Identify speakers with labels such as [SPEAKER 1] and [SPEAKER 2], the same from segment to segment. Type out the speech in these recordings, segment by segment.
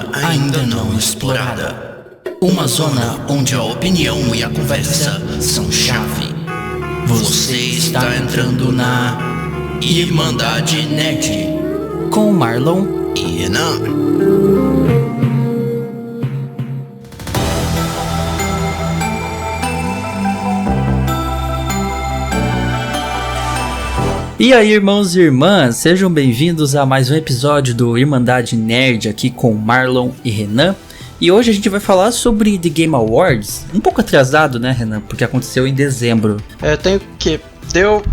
[SPEAKER 1] zona ainda não explorada. Uma zona onde a opinião e a conversa são chave. Você está entrando na Irmandade Nerd com Marlon e Renan.
[SPEAKER 2] E aí, irmãos e irmãs, sejam bem-vindos a mais um episódio do Irmandade Nerd aqui com Marlon e Renan. E hoje a gente vai falar sobre The Game Awards, um pouco atrasado, né, Renan? Porque aconteceu em dezembro.
[SPEAKER 3] Tenho que... Deu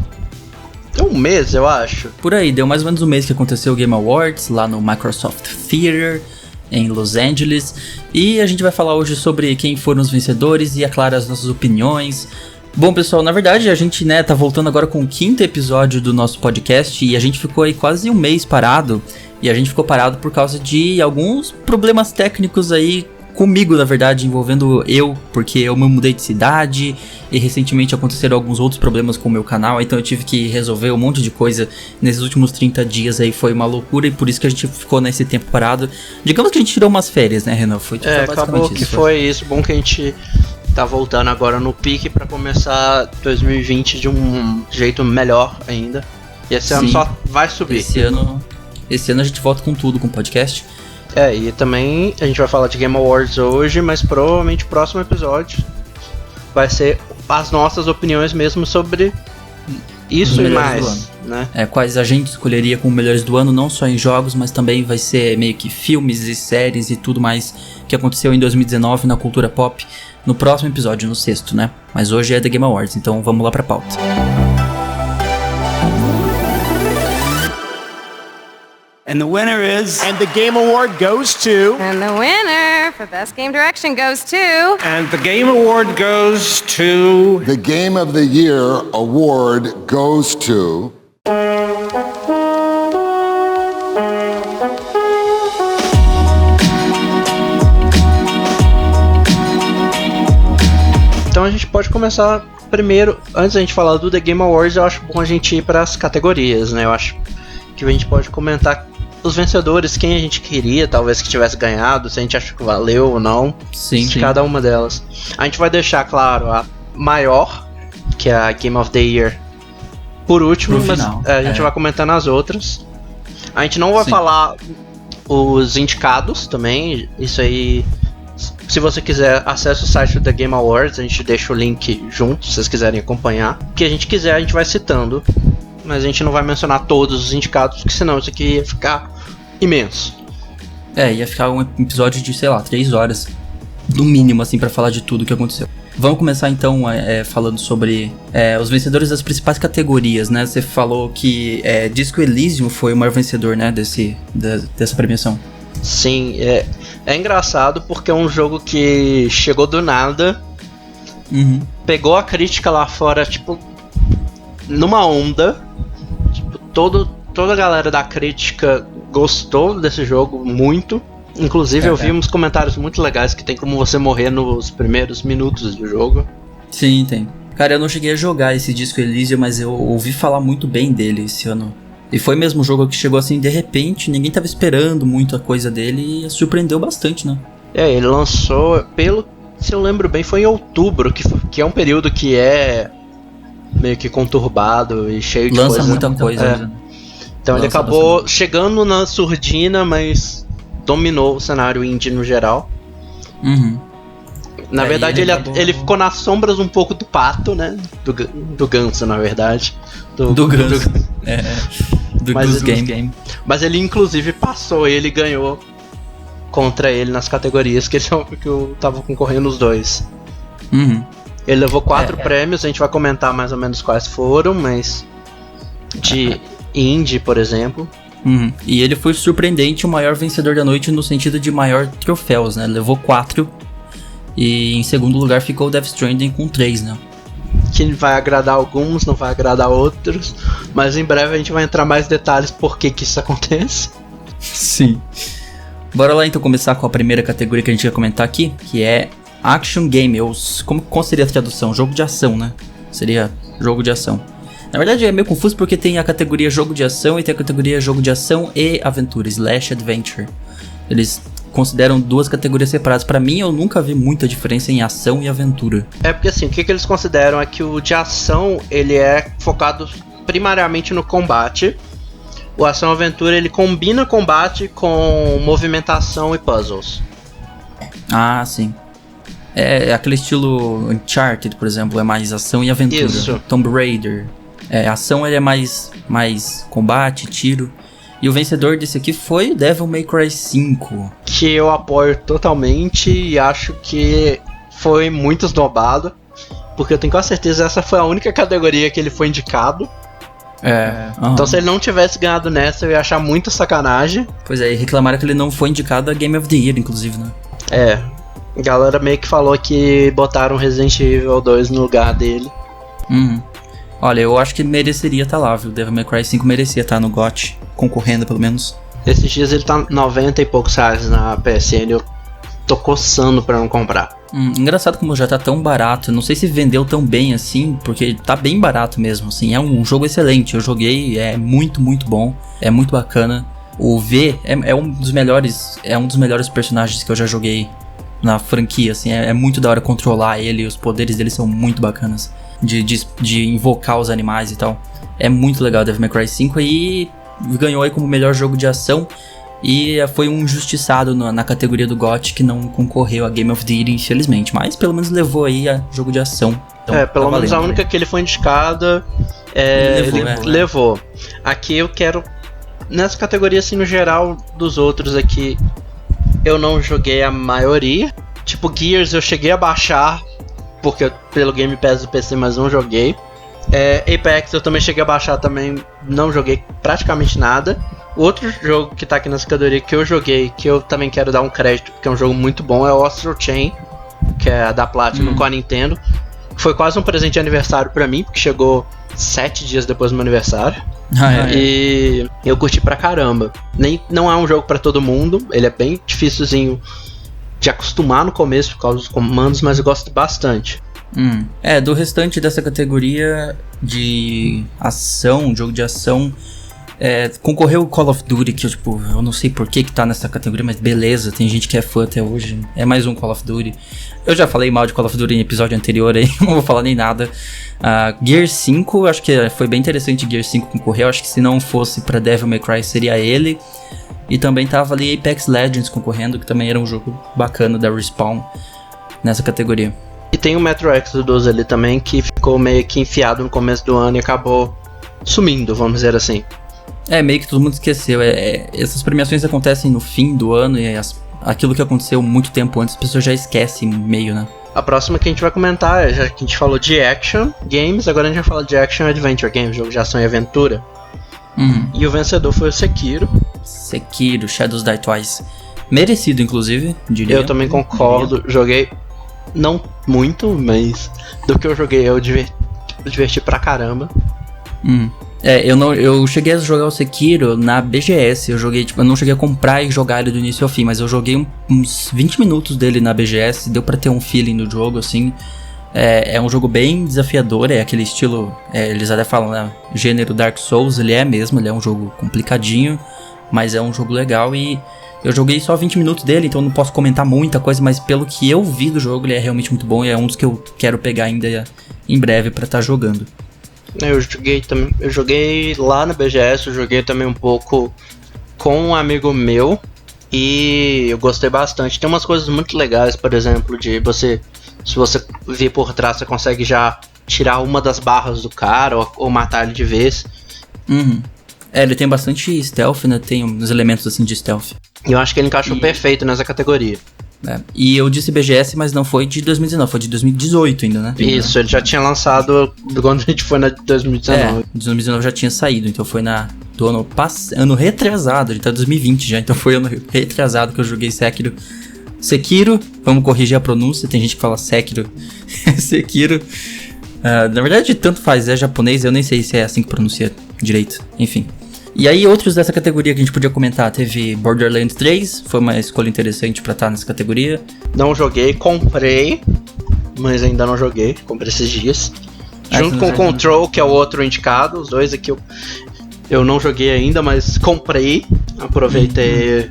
[SPEAKER 3] um mês, eu acho.
[SPEAKER 2] Por aí, deu mais ou menos um mês que aconteceu o Game Awards, lá no Microsoft Theater, em Los Angeles. E a gente vai falar hoje sobre quem foram os vencedores e, é claro, as nossas opiniões. Bom, pessoal, na verdade a gente, tá voltando agora com o 5º episódio do nosso podcast e a gente ficou aí quase um mês parado. E a gente ficou parado por causa de alguns problemas técnicos aí comigo, na verdade, envolvendo eu, porque eu me mudei de cidade e recentemente aconteceram alguns outros problemas com o meu canal, então eu tive que resolver um monte de coisa nesses últimos 30 dias aí, foi uma loucura e por isso que a gente ficou nesse tempo parado. Digamos que a gente tirou umas férias, né, Renan? Foi basicamente
[SPEAKER 3] acabou que
[SPEAKER 2] isso.
[SPEAKER 3] Foi isso, bom que a gente tá voltando agora no pique pra começar 2020 de um jeito melhor ainda. E esse ano só vai subir.
[SPEAKER 2] Esse ano a gente volta com tudo, com o podcast.
[SPEAKER 3] E também a gente vai falar de Game Awards hoje, mas provavelmente o próximo episódio vai ser as nossas opiniões mesmo sobre isso e mais, né?
[SPEAKER 2] Quais a gente escolheria como melhores do ano, não só em jogos, mas também vai ser meio que filmes e séries e tudo mais que aconteceu em 2019 na cultura pop, no próximo episódio, no 6º, né? Mas hoje é The Game Awards, então vamos lá pra pauta.
[SPEAKER 1] And the winner is...
[SPEAKER 4] And the Game Award goes to...
[SPEAKER 5] And the winner for Best Game Direction goes to...
[SPEAKER 4] And the Game Award goes to...
[SPEAKER 6] The Game of the Year award goes to...
[SPEAKER 3] Então a gente pode começar primeiro, antes da gente falar do The Game Awards, eu acho bom a gente ir para as categorias, né? Eu acho que a gente pode comentar os vencedores, quem a gente queria, talvez que tivesse ganhado, se a gente acha que valeu ou não, de cada uma delas. A gente vai deixar, claro, a maior, que é a Game of the Year, por último, mas a gente vai comentando as outras. A gente não vai falar os indicados também, isso aí... Se você quiser, acesse o site do The Game Awards, a gente deixa o link junto, se vocês quiserem acompanhar. O que a gente quiser, a gente vai citando, mas a gente não vai mencionar todos os indicados, porque senão isso aqui ia ficar imenso.
[SPEAKER 2] Ia ficar um episódio de, 3 horas, no mínimo, assim, pra falar de tudo que aconteceu. Vamos começar, então, falando sobre os vencedores das principais categorias, né? Você falou que Disco Elysium foi o maior vencedor, né, dessa premiação.
[SPEAKER 3] Sim, é engraçado porque é um jogo que chegou do nada, pegou a crítica lá fora, tipo, numa onda, tipo, toda a galera da crítica gostou desse jogo muito, inclusive eu vi uns comentários muito legais que tem como você morrer nos primeiros minutos do jogo.
[SPEAKER 2] Sim, tem. Cara, eu não cheguei a jogar esse Disco Elysium, mas eu ouvi falar muito bem dele esse ano. E foi mesmo um jogo que chegou assim de repente, ninguém tava esperando muita coisa dele e surpreendeu bastante, né?
[SPEAKER 3] Ele lançou, se eu lembro bem, foi em outubro, que é um período que é meio que conturbado e cheio de coisa.
[SPEAKER 2] Lança muita coisa.
[SPEAKER 3] Então ele acabou chegando na surdina, mas dominou o cenário indie no geral. Na verdade ele ficou nas sombras um pouco do pato, né? Do ganso, na verdade.
[SPEAKER 2] Do ganso. Do Goose Game.
[SPEAKER 3] Mas ele inclusive passou, ele ganhou contra ele nas categorias que eu tava concorrendo os dois. Ele levou 4 prêmios, a gente vai comentar mais ou menos quais foram, mas de indie, por exemplo.
[SPEAKER 2] E ele foi surpreendente, o maior vencedor da noite no sentido de maior troféus, né? Levou 4 e em segundo lugar ficou o Death Stranding com 3, né?
[SPEAKER 3] Que vai agradar alguns, não vai agradar outros, mas em breve a gente vai entrar mais detalhes por que isso acontece.
[SPEAKER 2] Sim. Bora lá então começar com a primeira categoria que a gente vai comentar aqui, que é Action Game. Como seria a tradução? Jogo de ação, né? Seria jogo de ação. Na verdade é meio confuso porque tem a categoria jogo de ação e tem a categoria jogo de ação e aventura, Slash Adventure. Eles consideram duas categorias separadas. Pra mim, eu nunca vi muita diferença em ação e aventura.
[SPEAKER 3] É porque assim, o que eles consideram é que o de ação, ele é focado primariamente no combate. O ação-aventura, ele combina combate com movimentação e puzzles.
[SPEAKER 2] Ah, sim. É aquele estilo Uncharted, por exemplo, é mais ação e aventura.
[SPEAKER 3] Isso.
[SPEAKER 2] Tomb Raider. Ação ele é mais combate, tiro. E o vencedor desse aqui foi o Devil May Cry 5.
[SPEAKER 3] Que eu apoio totalmente e acho que foi muito esnobado. Porque eu tenho quase certeza que essa foi a única categoria que ele foi indicado. Então se ele não tivesse ganhado nessa, eu ia achar muito sacanagem.
[SPEAKER 2] Pois é, e reclamaram que ele não foi indicado a Game of the Year, inclusive, né?
[SPEAKER 3] A galera meio que falou que botaram Resident Evil 2 no lugar dele.
[SPEAKER 2] Olha, eu acho que mereceria estar lá, viu? Devil May Cry 5 merecia estar no GOT, concorrendo pelo menos.
[SPEAKER 3] Esses dias ele tá 90 e poucos reais na PSN, eu tô coçando pra não comprar.
[SPEAKER 2] Engraçado como já tá tão barato, não sei se vendeu tão bem assim, porque tá bem barato mesmo, assim, é um jogo excelente, eu joguei, é muito, muito bom, é muito bacana. O V é um dos melhores personagens que eu já joguei na franquia, assim, é muito da hora controlar ele, os poderes dele são muito bacanas, de invocar os animais e tal. É muito legal Devil May Cry 5 e ganhou aí como melhor jogo de ação. E foi um injustiçado na categoria do GOT que não concorreu a Game of the Year, infelizmente. Mas pelo menos levou aí a jogo de ação. Então,
[SPEAKER 3] pelo menos a única que ele foi indicada, ele levou. Aqui eu quero, nessa categoria assim no geral dos outros aqui, eu não joguei a maioria. Tipo Gears eu cheguei a baixar, porque pelo Game Pass do PC, mas não joguei. Apex eu também cheguei a baixar, também não joguei praticamente nada. Outro jogo que tá aqui nessa categoria que eu joguei, que eu também quero dar um crédito, porque é um jogo muito bom, é o Astral Chain, que é da Platinum com a Nintendo. Foi quase um presente de aniversário pra mim, porque chegou 7 dias depois do meu aniversário. E eu curti pra caramba. Não é um jogo pra todo mundo, ele é bem dificilzinho de acostumar no começo por causa dos comandos, mas eu gosto bastante.
[SPEAKER 2] Do restante dessa categoria de ação, jogo de ação, concorreu o Call of Duty, que eu não sei por que tá nessa categoria, mas beleza, tem gente que é fã até hoje. É mais um Call of Duty. Eu já falei mal de Call of Duty em episódio anterior aí, não vou falar nem nada. Gear 5, acho que foi bem interessante Gear 5 concorrer. Acho que se não fosse pra Devil May Cry seria ele. E também tava ali Apex Legends concorrendo, que também era um jogo bacana da Respawn nessa categoria.
[SPEAKER 3] E tem o Metro Exodus ali também, que ficou meio que enfiado no começo do ano e acabou sumindo, vamos dizer assim.
[SPEAKER 2] Meio que todo mundo esqueceu. Essas premiações acontecem no fim do ano e aquilo que aconteceu muito tempo antes, as pessoas já esquecem meio, né?
[SPEAKER 3] A próxima que a gente vai comentar, já que a gente falou de action games, agora a gente vai falar de action adventure games, jogo de ação e aventura. E o vencedor foi o Sekiro,
[SPEAKER 2] Shadows Die Twice. Merecido, inclusive, diria.
[SPEAKER 3] Eu também concordo, joguei não muito, mas do que eu joguei eu diverti pra caramba.
[SPEAKER 2] Eu cheguei a jogar o Sekiro na BGS. Eu não cheguei a comprar e jogar ele do início ao fim, mas eu joguei uns 20 minutos dele na BGS. Deu pra ter um feeling do jogo, assim. É um jogo bem desafiador, é aquele estilo, eles até falam, né, gênero Dark Souls, ele é um jogo complicadinho, mas é um jogo legal. E eu joguei só 20 minutos dele, então não posso comentar muita coisa, mas pelo que eu vi do jogo, ele é realmente muito bom e é um dos que eu quero pegar ainda em breve pra estar jogando.
[SPEAKER 3] Eu joguei lá na BGS, eu joguei também um pouco com um amigo meu e eu gostei bastante. Tem umas coisas muito legais, por exemplo, de se você vir por trás, você consegue já tirar uma das barras do cara ou matar ele de vez.
[SPEAKER 2] Ele tem bastante stealth, né? Tem uns elementos assim de stealth.
[SPEAKER 3] E eu acho que ele encaixou perfeito nessa categoria.
[SPEAKER 2] E eu disse BGS, mas não foi de 2019, foi de 2018 ainda, né?
[SPEAKER 3] Isso, ele já tinha lançado quando a gente foi na de 2019.
[SPEAKER 2] 2019 já tinha saído, então foi do ano retrasado, a gente tá em 2020 já, então foi ano retrasado que eu joguei Sekiro, vamos corrigir a pronúncia, tem gente que fala Sekiro. Sekiro. Na verdade, tanto faz, é japonês, eu nem sei se é assim que pronuncia direito, enfim. E aí, outros dessa categoria que a gente podia comentar, teve Borderlands 3, foi uma escolha interessante pra estar nessa categoria.
[SPEAKER 3] Não joguei, comprei, mas ainda não joguei, comprei esses dias. Junto com o Control, que é o outro indicado, os dois aqui eu não joguei ainda, mas comprei, aproveitei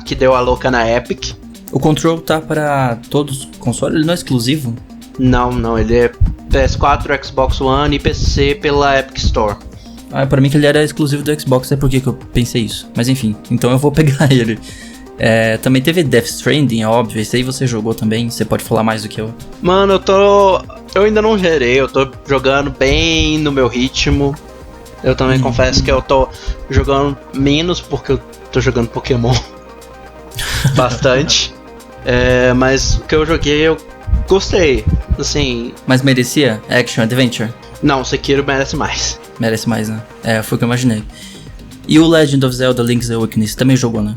[SPEAKER 3] que deu a louca na Epic.
[SPEAKER 2] O Control tá pra todos os consoles? Ele não é exclusivo?
[SPEAKER 3] Não, ele é PS4, Xbox One e PC pela Epic Store.
[SPEAKER 2] Pra mim que ele era exclusivo do Xbox, é por que eu pensei isso. Mas enfim, então eu vou pegar ele. Também teve Death Stranding, é óbvio. Esse aí você jogou também, você pode falar mais do que eu.
[SPEAKER 3] Mano, eu ainda não gerei, eu tô jogando bem no meu ritmo. Eu também confesso que eu tô jogando menos porque eu tô jogando Pokémon bastante. Mas o que eu joguei eu gostei, assim...
[SPEAKER 2] Mas merecia? Action Adventure?
[SPEAKER 3] Não, Sekiro merece mais.
[SPEAKER 2] Merece mais, né? Foi o que eu imaginei. E o Legend of Zelda Link's Awakening, você também jogou, né?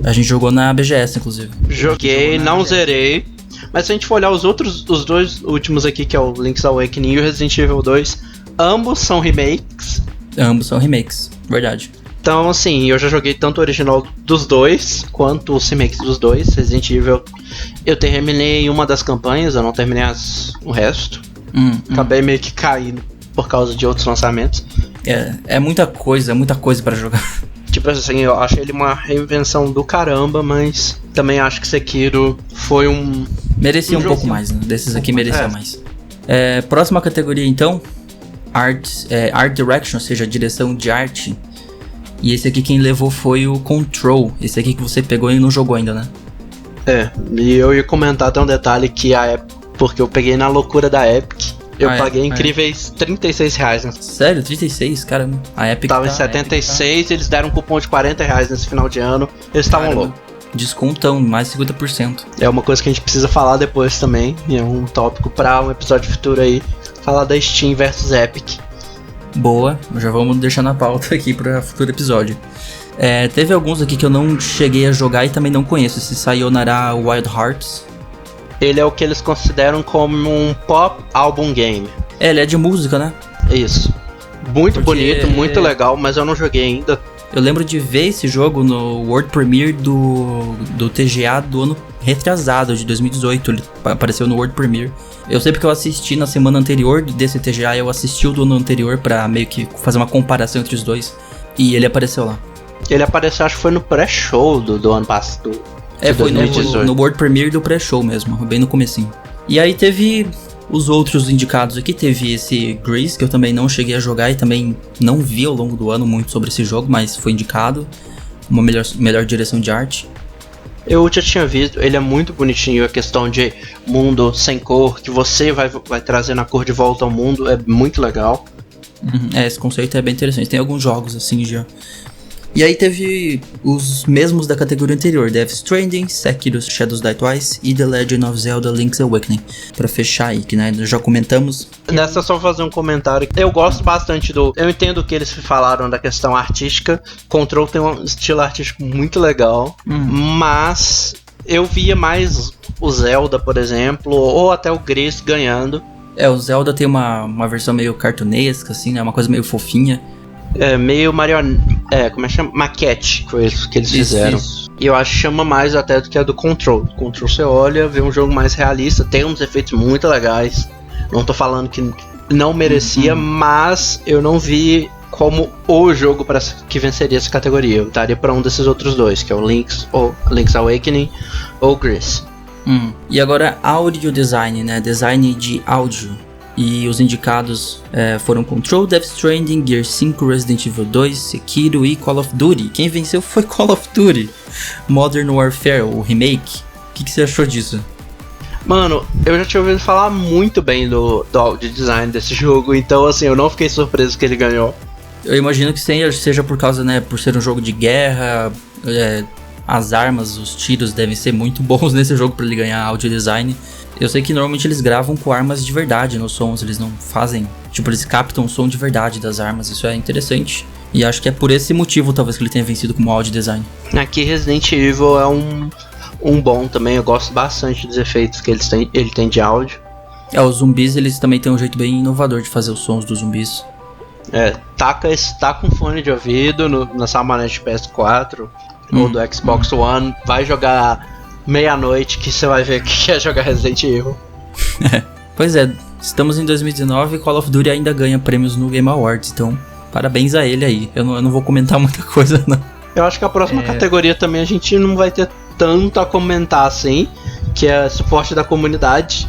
[SPEAKER 2] A gente jogou na BGS, inclusive.
[SPEAKER 3] Joguei, não zerei. Mas se a gente for olhar os dois últimos aqui, que é o Link's Awakening e o Resident Evil 2, ambos são remakes.
[SPEAKER 2] Ambos são remakes, verdade.
[SPEAKER 3] Então, assim, eu já joguei tanto o original dos dois, quanto os remakes dos dois. Resident Evil, eu terminei uma das campanhas, eu não terminei o resto. Acabei meio que caindo por causa de outros lançamentos.
[SPEAKER 2] É muita coisa pra jogar.
[SPEAKER 3] Tipo assim, eu achei ele uma reinvenção do caramba, mas também acho que Sekiro foi
[SPEAKER 2] merecia um pouco mais, né? Desses aqui merecia mais. Próxima categoria, então. Art Direction, ou seja, direção de arte. E esse aqui quem levou foi o Control. Esse aqui que você pegou e não jogou ainda, né?
[SPEAKER 3] E eu ia comentar até um detalhe que porque eu peguei na loucura da Epic. Eu paguei incríveis R$36, né?
[SPEAKER 2] Sério? 36? Caramba. A Epic
[SPEAKER 3] tava em 76, eles deram um cupom de R$40 nesse final de ano. Eles estavam loucos.
[SPEAKER 2] Descontão, mais 50%.
[SPEAKER 3] É uma coisa que a gente precisa falar depois também. E é um tópico pra um episódio futuro aí. Falar da Steam versus Epic.
[SPEAKER 2] Boa, já vamos deixar na pauta aqui para futuro episódio. Teve alguns aqui que eu não cheguei a jogar e também não conheço. Esse Sayonara Wild Hearts.
[SPEAKER 3] Ele é o que eles consideram como um pop album game.
[SPEAKER 2] Ele é de música, né?
[SPEAKER 3] Isso. Muito bonito, muito legal, mas eu não joguei ainda.
[SPEAKER 2] Eu lembro de ver esse jogo no World Premiere do TGA do ano retrasado, de 2018. Ele apareceu no World Premiere. Eu sei porque eu assisti na semana anterior desse TGA, eu assisti o do ano anterior pra meio que fazer uma comparação entre os dois. E ele apareceu lá.
[SPEAKER 3] Ele apareceu, acho que foi no pré-show do ano passado.
[SPEAKER 2] Foi no World Premiere do pré-show mesmo, bem no comecinho. E aí teve os outros indicados aqui, teve esse Grease, que eu também não cheguei a jogar e também não vi ao longo do ano muito sobre esse jogo, mas foi indicado. Uma melhor direção de arte.
[SPEAKER 3] Eu já tinha visto, ele é muito bonitinho, a questão de mundo sem cor, que você vai trazendo a cor de volta ao mundo, é muito legal.
[SPEAKER 2] Esse conceito é bem interessante, tem alguns jogos assim já. E aí teve os mesmos da categoria anterior, Death Stranding, Sekiro Shadows Die Twice e The Legend of Zelda Link's Awakening. Pra fechar aí, que né, já comentamos.
[SPEAKER 3] Nessa só fazer um comentário, eu gosto bastante eu entendo o que eles falaram da questão artística, Control tem um estilo artístico muito legal, mas eu via mais o Zelda, por exemplo, ou até o Grease ganhando.
[SPEAKER 2] O Zelda tem uma versão meio cartunesca, assim, né, uma coisa meio fofinha.
[SPEAKER 3] Meio como é que chama? Maquete que eles fizeram. Isso. E eu acho que chama mais até do que a do Control. Control você olha, vê um jogo mais realista, tem uns efeitos muito legais. Não tô falando que não merecia, mas eu não vi como o jogo que venceria essa categoria. Eu daria pra um desses outros dois, que é o Link's Awakening ou Grease.
[SPEAKER 2] E agora Audio Design, né? Design de áudio. E os indicados foram Control, Death Stranding, Gear 5, Resident Evil 2, Sekiro e Call of Duty. Quem venceu foi Call of Duty Modern Warfare, o remake. O que você achou disso?
[SPEAKER 3] Mano, eu já tinha ouvido falar muito bem do audio design desse jogo, então assim, eu não fiquei surpreso que ele ganhou.
[SPEAKER 2] Eu imagino que seja por causa, né, por ser um jogo de guerra, as armas, os tiros devem ser muito bons nesse jogo para ele ganhar audio design. Eu sei que normalmente eles gravam com armas de verdade nos sons, eles não fazem... Tipo, eles captam o som de verdade das armas, isso é interessante. E acho que é por esse motivo, talvez, que ele tenha vencido como audio design.
[SPEAKER 3] Aqui Resident Evil é um bom também, eu gosto bastante dos efeitos que ele tem de áudio.
[SPEAKER 2] Os zumbis, eles também têm um jeito bem inovador de fazer os sons dos zumbis.
[SPEAKER 3] Tá com fone de ouvido na sua manete PS4 ou do Xbox One, vai jogar... meia-noite que você vai ver que é jogar Resident Evil.
[SPEAKER 2] Pois é, estamos em 2019 e Call of Duty ainda ganha prêmios no Game Awards, então parabéns a ele aí. Eu não vou comentar muita coisa não.
[SPEAKER 3] Eu acho que a próxima categoria também a gente não vai ter tanto a comentar assim, que é suporte da comunidade.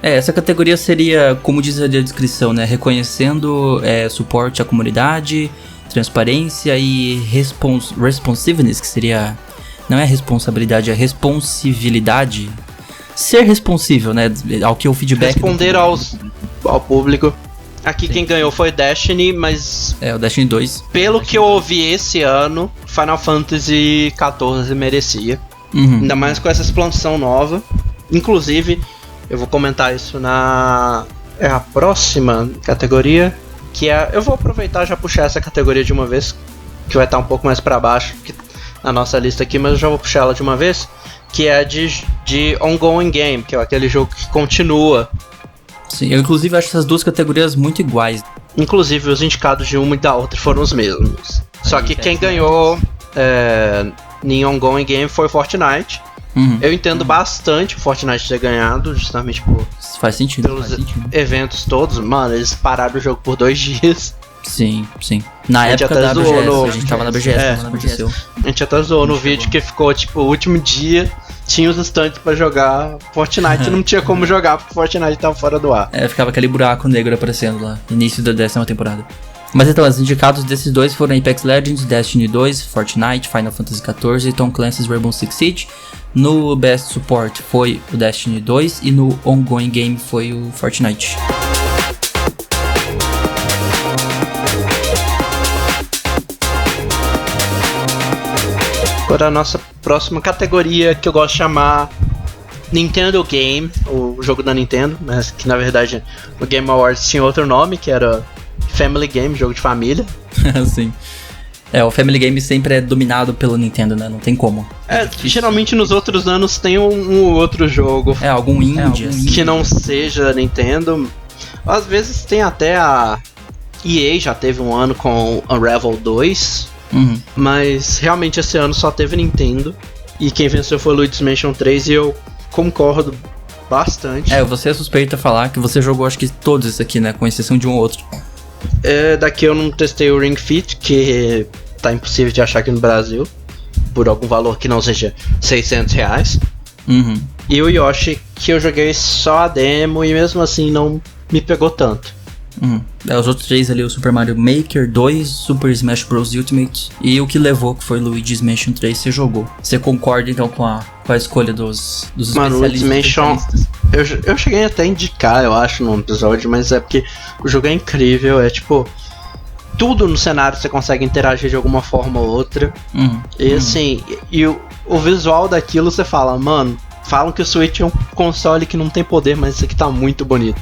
[SPEAKER 2] Essa categoria seria, como diz a descrição, né? Reconhecendo suporte à comunidade, transparência e responsiveness, que seria... Não é responsabilidade, é responsibilidade. Ser responsível, né? Ao que o feedback...
[SPEAKER 3] Responder ao público. Aqui quem ganhou foi Destiny, mas...
[SPEAKER 2] o Destiny 2.
[SPEAKER 3] Pelo que eu ouvi esse ano, Final Fantasy XIV merecia. Ainda mais com essa expansão nova. Inclusive, eu vou comentar isso na... a próxima categoria, que é... Eu vou aproveitar e já puxar essa categoria de uma vez, que vai estar um pouco mais pra baixo na nossa lista aqui, mas eu já vou puxar ela de uma vez, que é de Ongoing Game, que é aquele jogo que continua.
[SPEAKER 2] Sim, eu inclusive acho essas duas categorias muito iguais.
[SPEAKER 3] Inclusive os indicados de uma e da outra foram os mesmos. Só que quem ganhou em Ongoing Game foi Fortnite. Eu entendo bastante o Fortnite ter ganhado, justamente
[SPEAKER 2] faz sentido,
[SPEAKER 3] pelos eventos todos. Mano, eles pararam o jogo por 2 dias.
[SPEAKER 2] Sim. Na época da BGS, a gente tava na BGS quando aconteceu.
[SPEAKER 3] A gente até zoou no vídeo que ficou, tipo, o último dia tinha os stands pra jogar Fortnite e não tinha como jogar porque Fortnite tava fora do ar.
[SPEAKER 2] Ficava aquele buraco negro aparecendo lá, início da 10ª temporada. Mas então, os indicados desses dois foram Apex Legends, Destiny 2, Fortnite, Final Fantasy XIV e Tom Clancy's Rainbow Six Siege. No Best Support foi o Destiny 2 e no Ongoing Game foi o Fortnite.
[SPEAKER 3] Agora a nossa próxima categoria, que eu gosto de chamar Nintendo Game, o jogo da Nintendo, mas que na verdade o Game Awards tinha outro nome, que era Family Game, jogo de família.
[SPEAKER 2] Sim. O Family Game sempre é dominado pelo Nintendo, né? Não tem como.
[SPEAKER 3] Geralmente nos outros anos tem um outro jogo.
[SPEAKER 2] Algum indie.
[SPEAKER 3] Que não seja Nintendo. Às vezes tem até a EA, já teve um ano com Unravel 2. Mas realmente esse ano só teve Nintendo. E quem venceu foi Luigi's Mansion 3 e eu concordo bastante.
[SPEAKER 2] Você é suspeito a falar que você jogou acho que todos esses aqui, né? Com exceção de um ou outro.
[SPEAKER 3] Daqui eu não testei o Ring Fit, que tá impossível de achar aqui no Brasil, por algum valor que não seja R$600. E o Yoshi, que eu joguei só a demo e mesmo assim não me pegou tanto.
[SPEAKER 2] Os outros 3 ali, o Super Mario Maker 2, Super Smash Bros. Ultimate e o que levou, que foi Luigi's Mansion 3, você jogou. Você concorda então com a escolha dos
[SPEAKER 3] especialistas? Luigi's Mansion, eu cheguei até a indicar, eu acho, num episódio, mas é porque o jogo é incrível, é tipo... Tudo no cenário você consegue interagir de alguma forma ou outra. E assim, o visual daquilo você fala, mano... Falam que o Switch é um console que não tem poder, mas isso aqui tá muito bonito.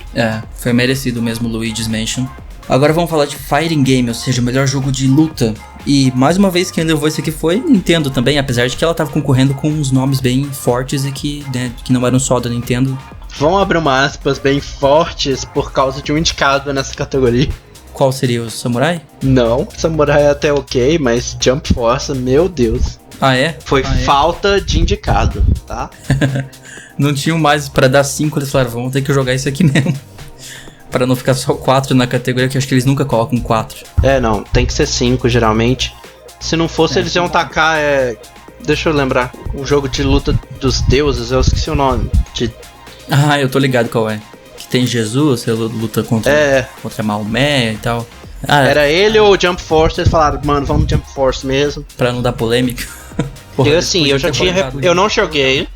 [SPEAKER 2] Foi merecido mesmo o Luigi's Mansion. Agora vamos falar de Fighting Game, ou seja, o melhor jogo de luta. E mais uma vez quem levou esse aqui foi Nintendo também, apesar de que ela tava concorrendo com uns nomes bem fortes e que não eram só da Nintendo.
[SPEAKER 3] Vamos abrir uma aspas bem fortes por causa de um indicado nessa categoria.
[SPEAKER 2] Qual seria o Samurai?
[SPEAKER 3] Não, Samurai é até ok, mas Jump Force, meu Deus. Foi falta de indicado, tá?
[SPEAKER 2] Não tinham mais pra dar 5, eles falaram, vamos ter que jogar isso aqui mesmo. Pra não ficar só 4 na categoria, que eu acho que eles nunca colocam 4.
[SPEAKER 3] Não, tem que ser 5 geralmente. Se não fosse, eles iam tacar, deixa eu lembrar, o jogo de luta dos deuses, eu esqueci o nome.
[SPEAKER 2] Eu tô ligado qual é. Que tem Jesus, você luta contra Maomé e tal.
[SPEAKER 3] Era ele ou o Jump Force, eles falaram, mano, vamos Jump Force mesmo.
[SPEAKER 2] Pra não dar polêmica.
[SPEAKER 3] Eu não joguei,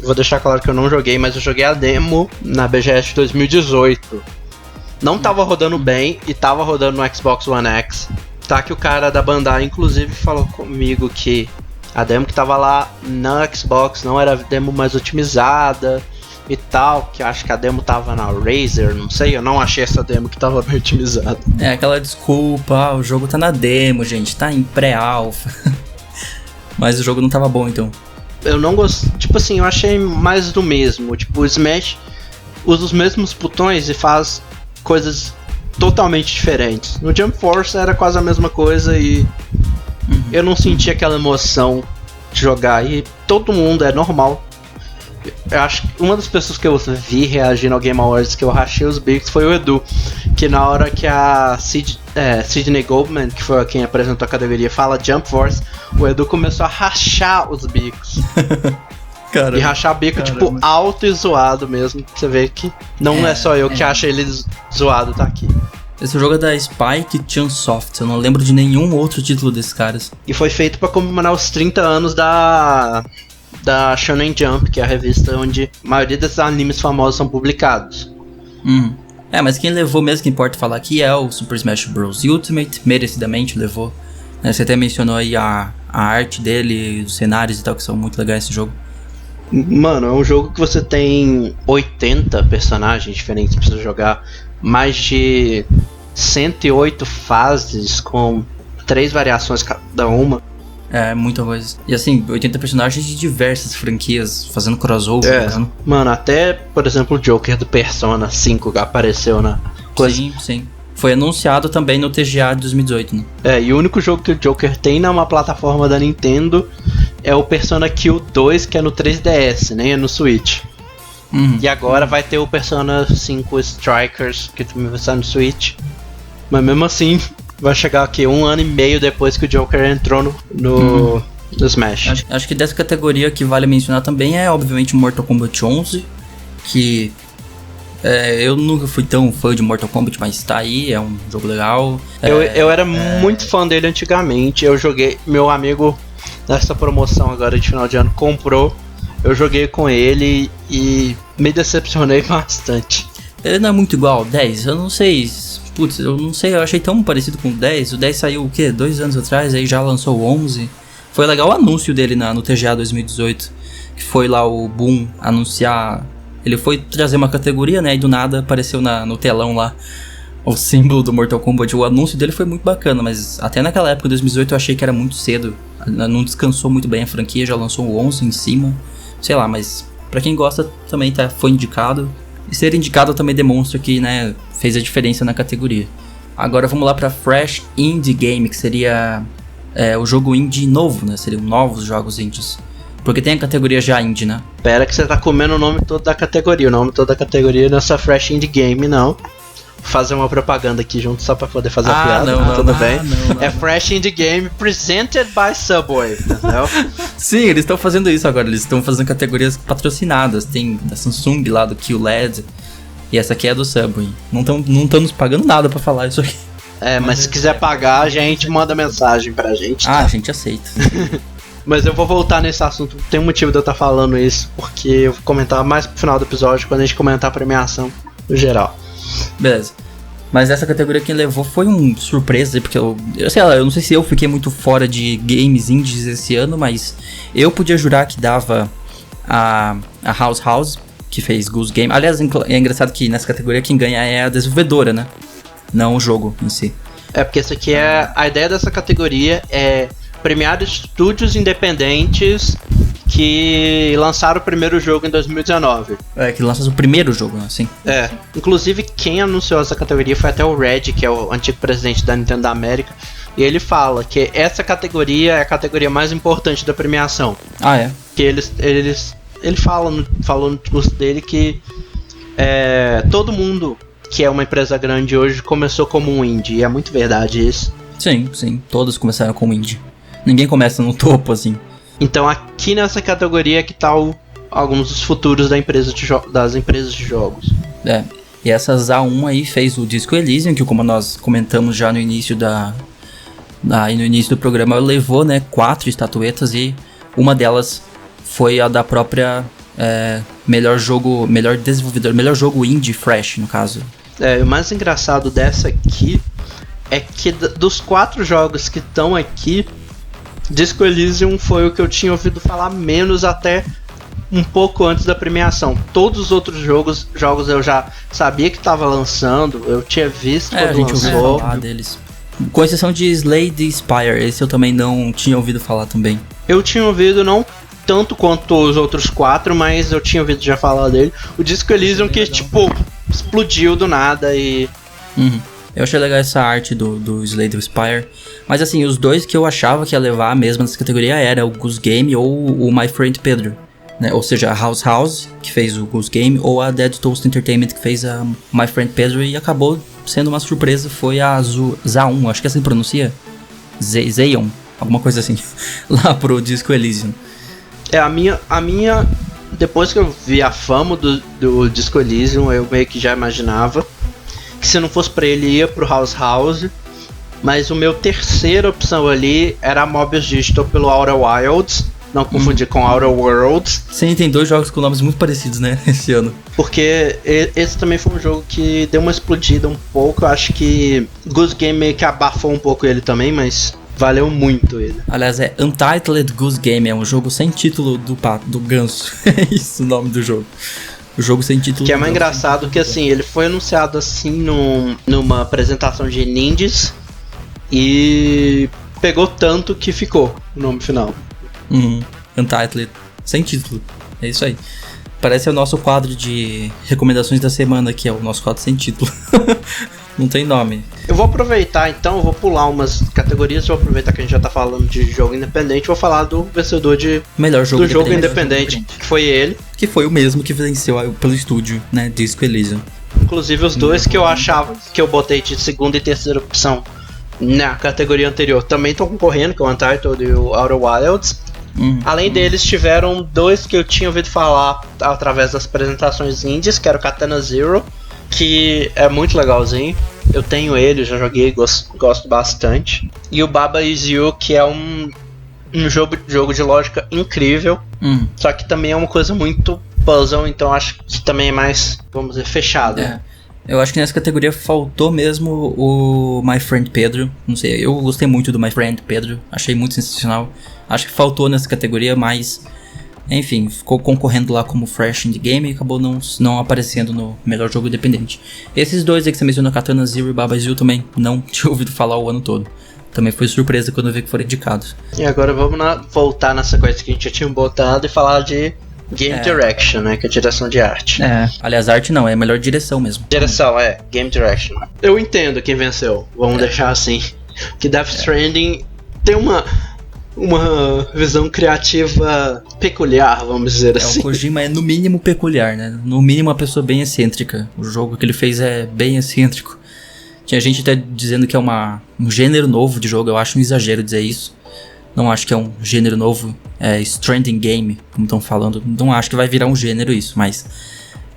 [SPEAKER 3] vou deixar claro que eu não joguei, mas eu joguei a demo na BGS 2018. Não tava rodando bem e tava rodando no Xbox One X. Tá que o cara da Bandai inclusive falou comigo que a demo que tava lá na Xbox não era a demo mais otimizada e tal, que acho que a demo tava na Razer, não sei, eu não achei essa demo que tava bem otimizada.
[SPEAKER 2] Aquela desculpa, o jogo tá na demo, gente, tá em pré-alpha. Mas o jogo não tava bom, então.
[SPEAKER 3] Eu não gostei, tipo assim, eu achei mais do mesmo. Tipo, o Smash usa os mesmos botões e faz coisas totalmente diferentes. No Jump Force era quase a mesma coisa e eu não senti aquela emoção de jogar. E todo mundo, é normal. eu acho que uma das pessoas que eu vi reagindo ao Game Awards que eu rachei os bicos foi o Edu. Que na hora que a Sidney Goldman, que foi quem apresentou a categoria, fala Jump Force, o Edu começou a rachar os bicos.
[SPEAKER 2] Caramba,
[SPEAKER 3] e rachar bico, tipo, alto e zoado mesmo. Pra você ver que não é só eu que acho ele zoado tá aqui.
[SPEAKER 2] Esse jogo é da Spike Chunsoft, eu não lembro de nenhum outro título desses caras.
[SPEAKER 3] E foi feito pra comemorar os 30 anos da Shonen Jump, que é a revista onde a maioria desses animes famosos são publicados.
[SPEAKER 2] Mas quem levou mesmo, que importa falar aqui, é o Super Smash Bros. Ultimate, merecidamente levou. Você até mencionou aí a arte dele, os cenários e tal, que são muito legais esse jogo.
[SPEAKER 3] Mano, é um jogo que você tem 80 personagens diferentes pra você jogar, mais de 108 fases com 3 variações cada uma.
[SPEAKER 2] É, muita coisa. E assim, 80 personagens de diversas franquias, fazendo crossover. Né?
[SPEAKER 3] Mano, até, por exemplo, o Joker do Persona 5 que apareceu na coisa.
[SPEAKER 2] Sim. Foi anunciado também no TGA de 2018, né?
[SPEAKER 3] E o único jogo que o Joker tem numa plataforma da Nintendo é o Persona Q 2, que é no 3DS, nem é no Switch. E agora vai ter o Persona 5 Strikers, que também vai estar no Switch. Mas mesmo assim, vai chegar aqui 1 ano e meio depois que o Joker entrou no Smash.
[SPEAKER 2] Acho que dessa categoria que vale mencionar também é, obviamente, Mortal Kombat 11, que eu nunca fui tão fã de Mortal Kombat, mas tá aí, é um jogo legal.
[SPEAKER 3] Eu era muito fã dele antigamente, eu joguei, meu amigo nessa promoção agora de final de ano comprou, eu joguei com ele e me decepcionei bastante.
[SPEAKER 2] Ele não é muito igual ao 10, eu não sei, eu achei tão parecido com o 10, o 10 saiu o quê, 2 anos atrás, aí já lançou o 11, foi legal o anúncio dele no TGA 2018, que foi lá o Boom anunciar, ele foi trazer uma categoria, né, e do nada apareceu no telão lá o símbolo do Mortal Kombat, o anúncio dele foi muito bacana, mas até naquela época, em 2018, eu achei que era muito cedo, não descansou muito bem a franquia, já lançou o 11 em cima, sei lá, mas pra quem gosta também foi indicado. E ser indicado também demonstra que, né, fez a diferença na categoria. Agora vamos lá pra Fresh Indie Game, que seria o jogo indie novo, né? Seriam novos jogos indies. Porque tem a categoria já indie, né?
[SPEAKER 3] Pera que você tá comendo o nome todo da categoria. O nome todo da categoria não é só Fresh Indie Game, não. Vou fazer uma propaganda aqui junto só pra poder fazer a piada.
[SPEAKER 2] Não,
[SPEAKER 3] tudo bem?
[SPEAKER 2] Não.
[SPEAKER 3] É Fresh Indie Game presented by Subway, entendeu?
[SPEAKER 2] Sim, eles estão fazendo isso agora. Eles estão fazendo categorias patrocinadas. Tem da Samsung lá, do QLED. E essa aqui é do Subway. Não estão nos pagando nada pra falar isso aqui.
[SPEAKER 3] Mas se quiser pagar, a gente manda mensagem pra gente. Tá?
[SPEAKER 2] A gente aceita.
[SPEAKER 3] Mas eu vou voltar nesse assunto. Tem um motivo de eu estar falando isso, porque eu vou comentar mais pro final do episódio, quando a gente comentar a premiação no geral.
[SPEAKER 2] Beleza. Mas essa categoria quem levou foi um surpresa, porque eu sei lá, eu não sei se eu fiquei muito fora de games indies esse ano, mas eu podia jurar que dava a House, que fez Goose Game. Aliás, é engraçado que nessa categoria quem ganha é a desenvolvedora, né? Não o jogo em si.
[SPEAKER 3] Porque essa aqui a ideia dessa categoria é premiar estúdios independentes que lançaram o primeiro jogo em 2019.
[SPEAKER 2] Que lança o primeiro jogo, assim.
[SPEAKER 3] Inclusive quem anunciou essa categoria foi até o Red, que é o antigo presidente da Nintendo da América. E ele fala que essa categoria é a categoria mais importante da premiação. Que ele falou no discurso dele que todo mundo que é uma empresa grande hoje começou como um indie. E é muito verdade isso.
[SPEAKER 2] Sim. Todos começaram como indie. Ninguém começa no topo, assim.
[SPEAKER 3] Então aqui nessa categoria que tá alguns dos futuros das empresas de jogos.
[SPEAKER 2] E essa ZA1 aí fez o Disco Elysium, que como nós comentamos já no início no início do programa, levou, né, 4 estatuetas e uma delas foi a da própria melhor desenvolvedor, melhor jogo indie fresh, no caso.
[SPEAKER 3] O mais engraçado dessa aqui é que dos 4 jogos que estão aqui, Disco Elysium foi o que eu tinha ouvido falar menos até um pouco antes da premiação. Todos os outros jogos eu já sabia que estava lançando, eu tinha visto quando
[SPEAKER 2] a gente
[SPEAKER 3] lançou.
[SPEAKER 2] ouviu falar deles. Com exceção de Slade Spire, esse eu também não tinha ouvido falar também.
[SPEAKER 3] Eu tinha ouvido, não tanto quanto os outros 4, mas eu tinha ouvido já falar dele. O Disco Elysium que, explodiu do nada e...
[SPEAKER 2] Eu achei legal essa arte do Slade Spire. Mas assim, os dois que eu achava que ia levar mesmo nessa categoria era o Goose Game ou o My Friend Pedro. né? Ou seja, a House, que fez o Goose Game, ou a Dead Toast Entertainment, que fez a My Friend Pedro, e acabou sendo uma surpresa, foi a Zaun, acho que assim pronuncia, Zaun, alguma coisa assim, lá pro Disco Elysium.
[SPEAKER 3] A minha, depois que eu vi a fama do Disco Elysium, eu meio que já imaginava que se não fosse pra ele ia pro House, mas o meu terceira opção ali era a Mobius Digital pelo Outer Wilds, não confundir com Outer Worlds.
[SPEAKER 2] Sim, tem 2 jogos com nomes muito parecidos, né, esse ano.
[SPEAKER 3] Porque esse também foi um jogo que deu uma explodida um pouco, eu acho que Goose Game meio que abafou um pouco ele também, mas valeu muito ele.
[SPEAKER 2] Aliás, é Untitled Goose Game, é um jogo sem título do ganso, é isso o nome do jogo. O jogo sem título.
[SPEAKER 3] Que é mais engraçado que assim, ele foi anunciado assim numa apresentação de Nindies e pegou tanto que ficou o nome final.
[SPEAKER 2] Untitled, sem título, é isso aí. Parece o nosso quadro de recomendações da semana, que é o nosso quadro sem título. Não tem nome.
[SPEAKER 3] Eu vou aproveitar então, eu vou pular umas categorias, vou aproveitar que a gente já tá falando de jogo independente, vou falar do vencedor
[SPEAKER 2] melhor jogo
[SPEAKER 3] do jogo independente, que foi ele.
[SPEAKER 2] Que foi o mesmo que venceu pelo estúdio, né, Disco Elysium.
[SPEAKER 3] Inclusive os dois que eu achava, que eu botei de segunda e terceira opção na categoria anterior, também estão concorrendo, que é o Untitled e o Outer Wilds. Além deles, tiveram 2 que eu tinha ouvido falar através das apresentações indies, que era o Katana Zero, que é muito legalzinho. Eu tenho ele, já joguei, gosto bastante. E o Baba Is You, que é um jogo de lógica incrível, só que também é uma coisa muito puzzle, então acho que também é mais, vamos dizer, fechado.
[SPEAKER 2] Eu acho que nessa categoria faltou mesmo o My Friend Pedro. Não sei, eu gostei muito do My Friend Pedro, achei muito sensacional. Acho que faltou nessa categoria, mas enfim, ficou concorrendo lá como Fresh Indie Game e acabou não aparecendo no melhor jogo independente. Esses 2 aí que você mencionou, Katana Zero e Baba Is You, também não tinha ouvido falar o ano todo. Também foi surpresa quando eu vi que foram indicados.
[SPEAKER 3] E agora vamos voltar nessa coisa que a gente já tinha botado e falar de Game Direction, né, que é direção de arte.
[SPEAKER 2] Aliás, arte não, é a melhor direção mesmo.
[SPEAKER 3] Direção, Game Direction. Eu entendo quem venceu, vamos deixar assim. Que Death Stranding tem uma visão criativa peculiar, vamos dizer assim.
[SPEAKER 2] O Kojima é no mínimo peculiar, né? No mínimo uma pessoa bem excêntrica. O jogo que ele fez é bem excêntrico. Tinha gente até dizendo que é um gênero novo de jogo, eu acho um exagero dizer isso. Não acho que é um gênero novo, é Stranding Game, como estão falando. Não acho que vai virar um gênero isso, mas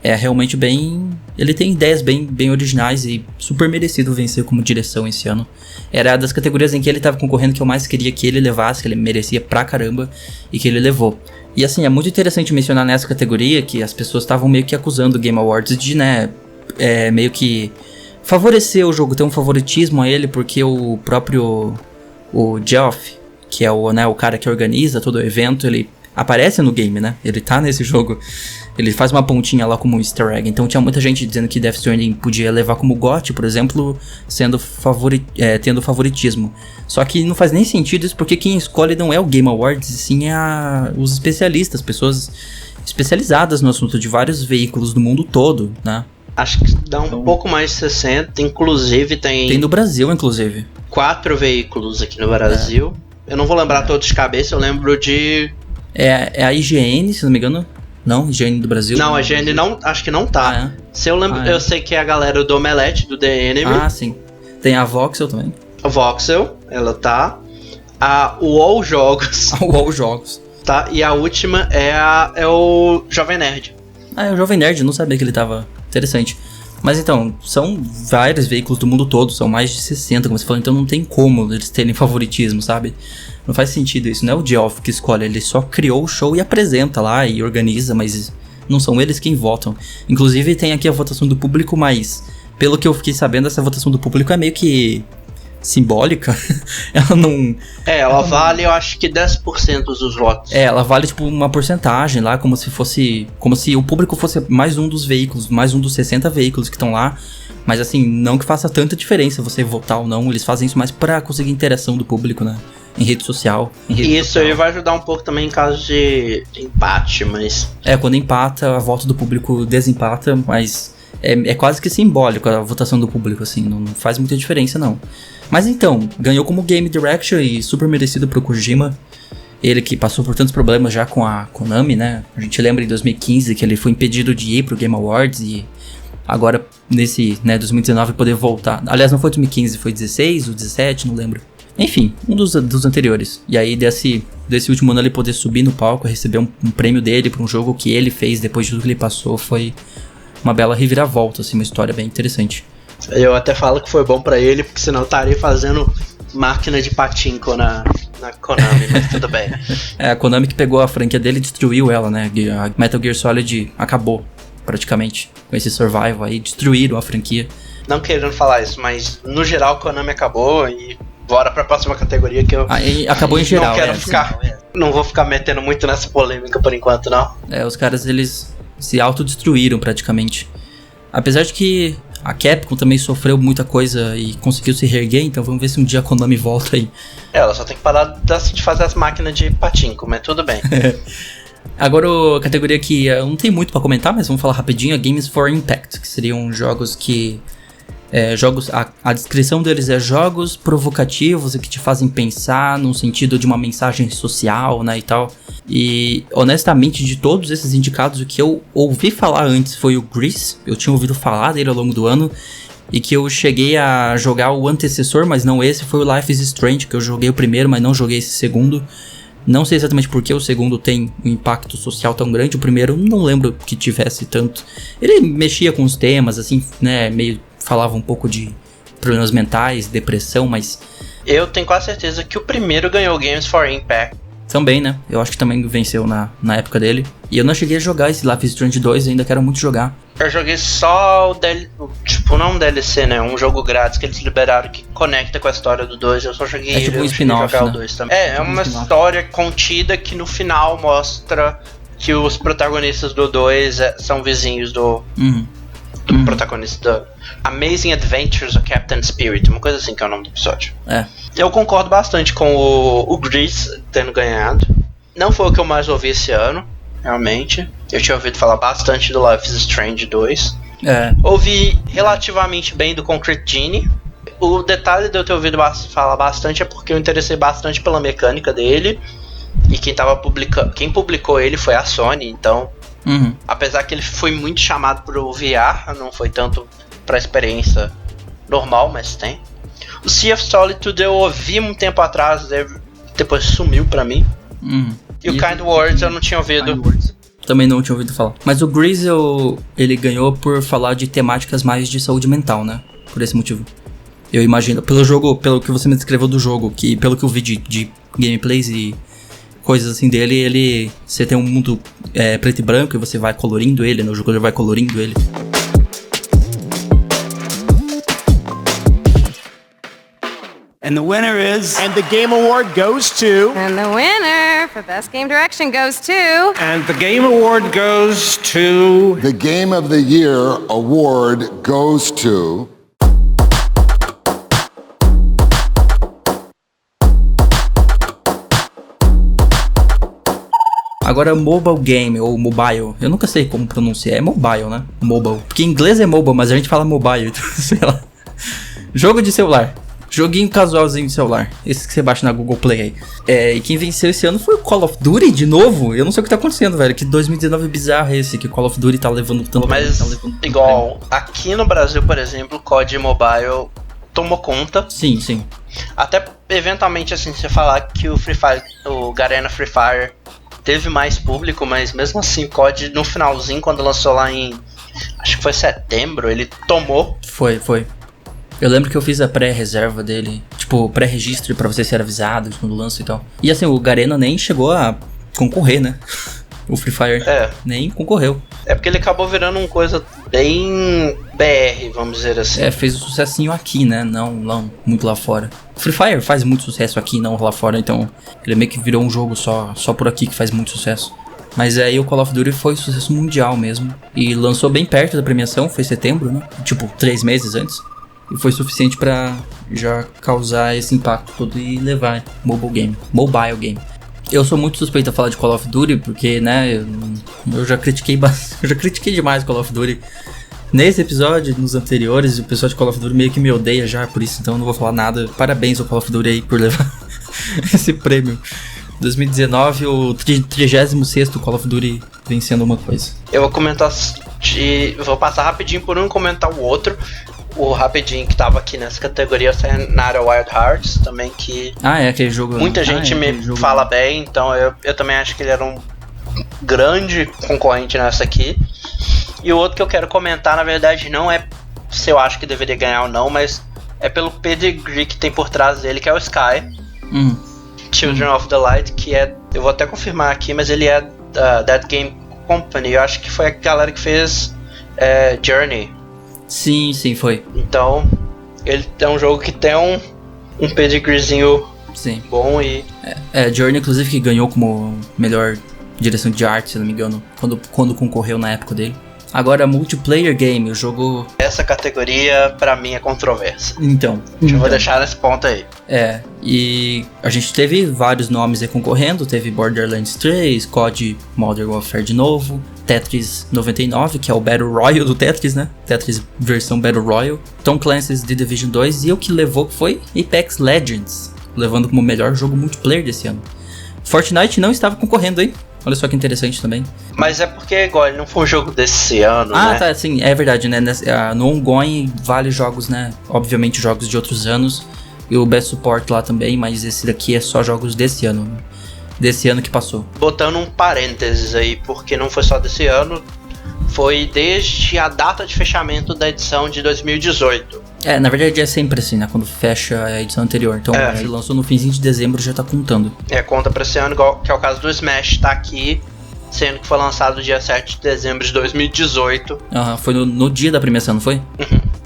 [SPEAKER 2] é realmente bem... Ele tem ideias bem originais e super merecido vencer como direção esse ano. Era das categorias em que ele estava concorrendo que eu mais queria que ele levasse, que ele merecia pra caramba e que ele levou. E assim, é muito interessante mencionar nessa categoria que as pessoas estavam meio que acusando o Game Awards de, né, meio que favorecer o jogo, ter um favoritismo a ele, porque o próprio Geoff, que é o cara que organiza todo o evento, ele aparece no game, né? Ele tá nesse jogo. Ele faz uma pontinha lá como um easter egg. Então tinha muita gente dizendo que Death Stranding podia levar como GOT, por exemplo, tendo favoritismo. Só que não faz nem sentido isso, porque quem escolhe não é o Game Awards, e sim os especialistas, pessoas especializadas no assunto de vários veículos do mundo todo, né?
[SPEAKER 3] Acho que dá um pouco mais de 60, inclusive tem
[SPEAKER 2] no Brasil, inclusive.
[SPEAKER 3] 4 veículos aqui no Brasil. Eu não vou lembrar todos de cabeça, eu lembro de...
[SPEAKER 2] É a IGN, se não me engano. Não, IGN do Brasil.
[SPEAKER 3] Não, a IGN não, acho que não tá. Se eu lembro, eu sei que é a galera do Omelete, do The Enemy.
[SPEAKER 2] Ah, sim. Tem a Voxel também.
[SPEAKER 3] A Voxel, ela tá. A UOL Jogos.
[SPEAKER 2] A UOL Jogos.
[SPEAKER 3] Tá, e a última é o Jovem Nerd.
[SPEAKER 2] É o Jovem Nerd, não sabia que ele tava. Interessante. Mas então, são vários veículos do mundo todo, são mais de 60, como você falou, então não tem como eles terem favoritismo, sabe? Não faz sentido isso, não é o Geoff que escolhe, ele só criou o show e apresenta lá e organiza, mas não são eles quem votam. Inclusive tem aqui a votação do público, mas pelo que eu fiquei sabendo, essa votação do público é meio que simbólica. Ela não...
[SPEAKER 3] ela vale, eu acho que 10% dos votos.
[SPEAKER 2] Ela vale tipo uma porcentagem lá, como se o público fosse mais um dos veículos, mais um dos 60 veículos que estão lá. Mas assim, não que faça tanta diferença você votar ou não, eles fazem isso mais pra conseguir interação do público, né? Em rede social.
[SPEAKER 3] Isso aí vai ajudar um pouco também em caso de empate, mas...
[SPEAKER 2] quando empata, a volta do público desempata, mas é quase que simbólico a votação do público, assim, não faz muita diferença não. Mas então, ganhou como Game Direction e super merecido pro Kojima. Ele que passou por tantos problemas já com a Konami, né? A gente lembra em 2015 que ele foi impedido de ir pro Game Awards e agora nesse, né, 2019 poder voltar. Aliás, não foi 2015, foi 16 ou 17, não lembro. Enfim, um dos anteriores. E aí desse último ano ele poder subir no palco, receber um prêmio dele pra um jogo que ele fez depois de tudo que ele passou, foi uma bela reviravolta, assim, uma história bem interessante.
[SPEAKER 3] Eu até falo que foi bom pra ele, porque senão eu estaria fazendo máquina de patinco na Konami, mas tudo bem.
[SPEAKER 2] É, a Konami que pegou a franquia dele e destruiu ela, né? A Metal Gear Solid acabou, praticamente, com esse survival aí, destruíram a franquia.
[SPEAKER 3] Não querendo falar isso, mas no geral a Konami acabou e bora pra próxima categoria que eu...
[SPEAKER 2] Aí, acabou em geral,
[SPEAKER 3] não quero ficar... Não vou ficar metendo muito nessa polêmica por enquanto, não.
[SPEAKER 2] É, os caras, eles se autodestruíram praticamente. Apesar de que a Capcom também sofreu muita coisa e conseguiu se reerguer, então vamos ver se um dia a Konami volta aí.
[SPEAKER 3] Ela só tem que parar de fazer as máquinas de patinco, mas tudo bem.
[SPEAKER 2] Agora a categoria que não tem muito pra comentar, mas vamos falar rapidinho, é Games for Impact, que seriam jogos que... a descrição deles é jogos provocativos e que te fazem pensar no sentido de uma mensagem social, né, e tal. E honestamente, de todos esses indicados, o que eu ouvi falar antes foi o Gris. Eu tinha ouvido falar dele ao longo do ano e que eu cheguei a jogar o antecessor, mas não esse, foi o Life is Strange, que eu joguei o primeiro, mas não joguei esse segundo. Não sei exatamente porque o segundo tem um impacto social tão grande, o primeiro não lembro que tivesse tanto. Ele mexia com os temas, assim, né, meio falava um pouco de problemas mentais, depressão, mas...
[SPEAKER 3] Eu tenho quase certeza que o primeiro ganhou Games for Impact.
[SPEAKER 2] Também, né? Eu acho que também venceu na época dele. E eu não cheguei a jogar esse Life is Strange 2, ainda quero muito jogar.
[SPEAKER 3] Eu joguei só tipo, não um DLC, né? Um jogo grátis que eles liberaram que conecta com a história do 2. Eu só joguei
[SPEAKER 2] tipo um
[SPEAKER 3] eu
[SPEAKER 2] spin-off,
[SPEAKER 3] jogar
[SPEAKER 2] né?
[SPEAKER 3] o 2 também. É uma história contida que no final mostra que os protagonistas do 2 são vizinhos do protagonista do Amazing Adventures of Captain Spirit, uma coisa assim que é o nome do episódio.
[SPEAKER 2] É.
[SPEAKER 3] Eu concordo bastante com o Gris tendo ganhado. Não foi o que eu mais ouvi esse ano, realmente. Eu tinha ouvido falar bastante do Life is Strange 2. Ouvi relativamente bem do Concrete Genie. O detalhe de eu ter ouvido falar bastante é porque eu interessei bastante pela mecânica dele. E quem publicou ele foi a Sony, então... Apesar que ele foi muito chamado pro VR, não foi tanto pra experiência normal, mas tem. O Sea of Solitude eu ouvi um tempo atrás, depois sumiu pra mim. E o Kind Words eu não tinha ouvido.
[SPEAKER 2] Também não tinha ouvido falar. Mas o Gris, ele ganhou por falar de temáticas mais de saúde mental, né? Por esse motivo. Eu imagino, pelo que você me descreveu do jogo, que pelo que eu vi de gameplays e coisas assim dele, você tem um mundo preto e branco e você vai colorindo ele, né? O jogador vai colorindo ele.
[SPEAKER 7] And the winner is... And the Game Award goes to...
[SPEAKER 5] And the winner for Best Game Direction goes to...
[SPEAKER 4] And the Game Award goes to...
[SPEAKER 6] The Game of the Year award goes to...
[SPEAKER 2] Agora, mobile game ou mobile, eu nunca sei como pronunciar, é mobile, né? Mobile. Porque em inglês é mobile, mas a gente fala mobile, então, sei lá. Jogo de celular. Joguinho casualzinho de celular. Esse que você baixa na Google Play aí. E quem venceu esse ano foi o Call of Duty de novo. Eu não sei o que tá acontecendo, velho. Que 2019 é bizarro esse, que o Call of Duty tá levando tanto...
[SPEAKER 3] Mas, igual, aqui no Brasil, por exemplo, o COD Mobile tomou conta.
[SPEAKER 2] Sim, sim.
[SPEAKER 3] Até, eventualmente, assim, você falar que o Free Fire, o Garena Free Fire... teve mais público, mas mesmo assim o COD no finalzinho, quando lançou lá em... acho que foi setembro, ele tomou.
[SPEAKER 2] Foi. Eu lembro que eu fiz a pré-reserva dele, tipo, pré-registro pra você ser avisado quando lança e tal. E assim, o Garena nem chegou a concorrer, né? O Free Fire nem concorreu.
[SPEAKER 3] É porque ele acabou virando uma coisa bem BR, vamos dizer assim.
[SPEAKER 2] Fez um sucessinho aqui, né? Não muito lá fora. O Free Fire faz muito sucesso aqui, não lá fora, então ele meio que virou um jogo só por aqui que faz muito sucesso. Mas aí o Call of Duty foi sucesso mundial mesmo. E lançou bem perto da premiação, foi setembro, né? Tipo, 3 meses antes. E foi suficiente pra já causar esse impacto todo e levar mobile game. Eu sou muito suspeito a falar de Call of Duty, porque, né, eu já critiquei demais Call of Duty. Nesse episódio, nos anteriores, o pessoal de Call of Duty meio que me odeia já, por isso então eu não vou falar nada. Parabéns ao Call of Duty aí por levar esse prêmio. 2019, o 36º Call of Duty vencendo uma coisa.
[SPEAKER 3] Eu vou comentar vou passar rapidinho por um e comentar o outro. O rapidinho que tava aqui nessa categoria é Nara Wild Hearts, também que...
[SPEAKER 2] Aquele jogo...
[SPEAKER 3] Muita gente me fala bem, então eu também acho que ele era um grande concorrente nessa aqui. E o outro que eu quero comentar, na verdade, não é se eu acho que deveria ganhar ou não, mas é pelo pedigree que tem por trás dele, que é o Sky. Children of the Light, que é... Eu vou até confirmar aqui, mas ele é da That Game Company. Eu acho que foi a galera que fez Journey.
[SPEAKER 2] Sim, foi.
[SPEAKER 3] Então, ele é um jogo que tem um pedigreezinho bom e...
[SPEAKER 2] Journey, inclusive, que ganhou como melhor direção de arte, se não me engano, quando concorreu na época dele. Agora, multiplayer game, o jogo...
[SPEAKER 3] Essa categoria, pra mim, é controversa.
[SPEAKER 2] Então.
[SPEAKER 3] Eu vou deixar nesse ponto aí.
[SPEAKER 2] E a gente teve vários nomes aí concorrendo. Teve Borderlands 3, COD Modern Warfare de novo, Tetris 99, que é o Battle Royale do Tetris, né? Tetris versão Battle Royale. Tom Clancy's The Division 2 e o que levou foi Apex Legends, levando como melhor jogo multiplayer desse ano. Fortnite não estava concorrendo, hein? Olha só que interessante também.
[SPEAKER 3] Mas é porque, igual, ele não foi um jogo desse ano, né?
[SPEAKER 2] Tá, sim, é verdade, né? No ongoing, vale jogos, né? Obviamente jogos de outros anos. E o Best Support lá também, mas esse daqui é só jogos desse ano, né? Desse ano que passou.
[SPEAKER 3] Botando um parênteses aí, porque não foi só desse ano, foi desde a data de fechamento da edição de 2018.
[SPEAKER 2] Na verdade é sempre assim, né? Quando fecha a edição anterior. Então, se lançou no finzinho de dezembro, já tá contando.
[SPEAKER 3] Conta pra esse ano, igual que é o caso do Smash, tá aqui, sendo que foi lançado dia 7 de dezembro de 2018.
[SPEAKER 2] Foi no dia da premiação, não foi?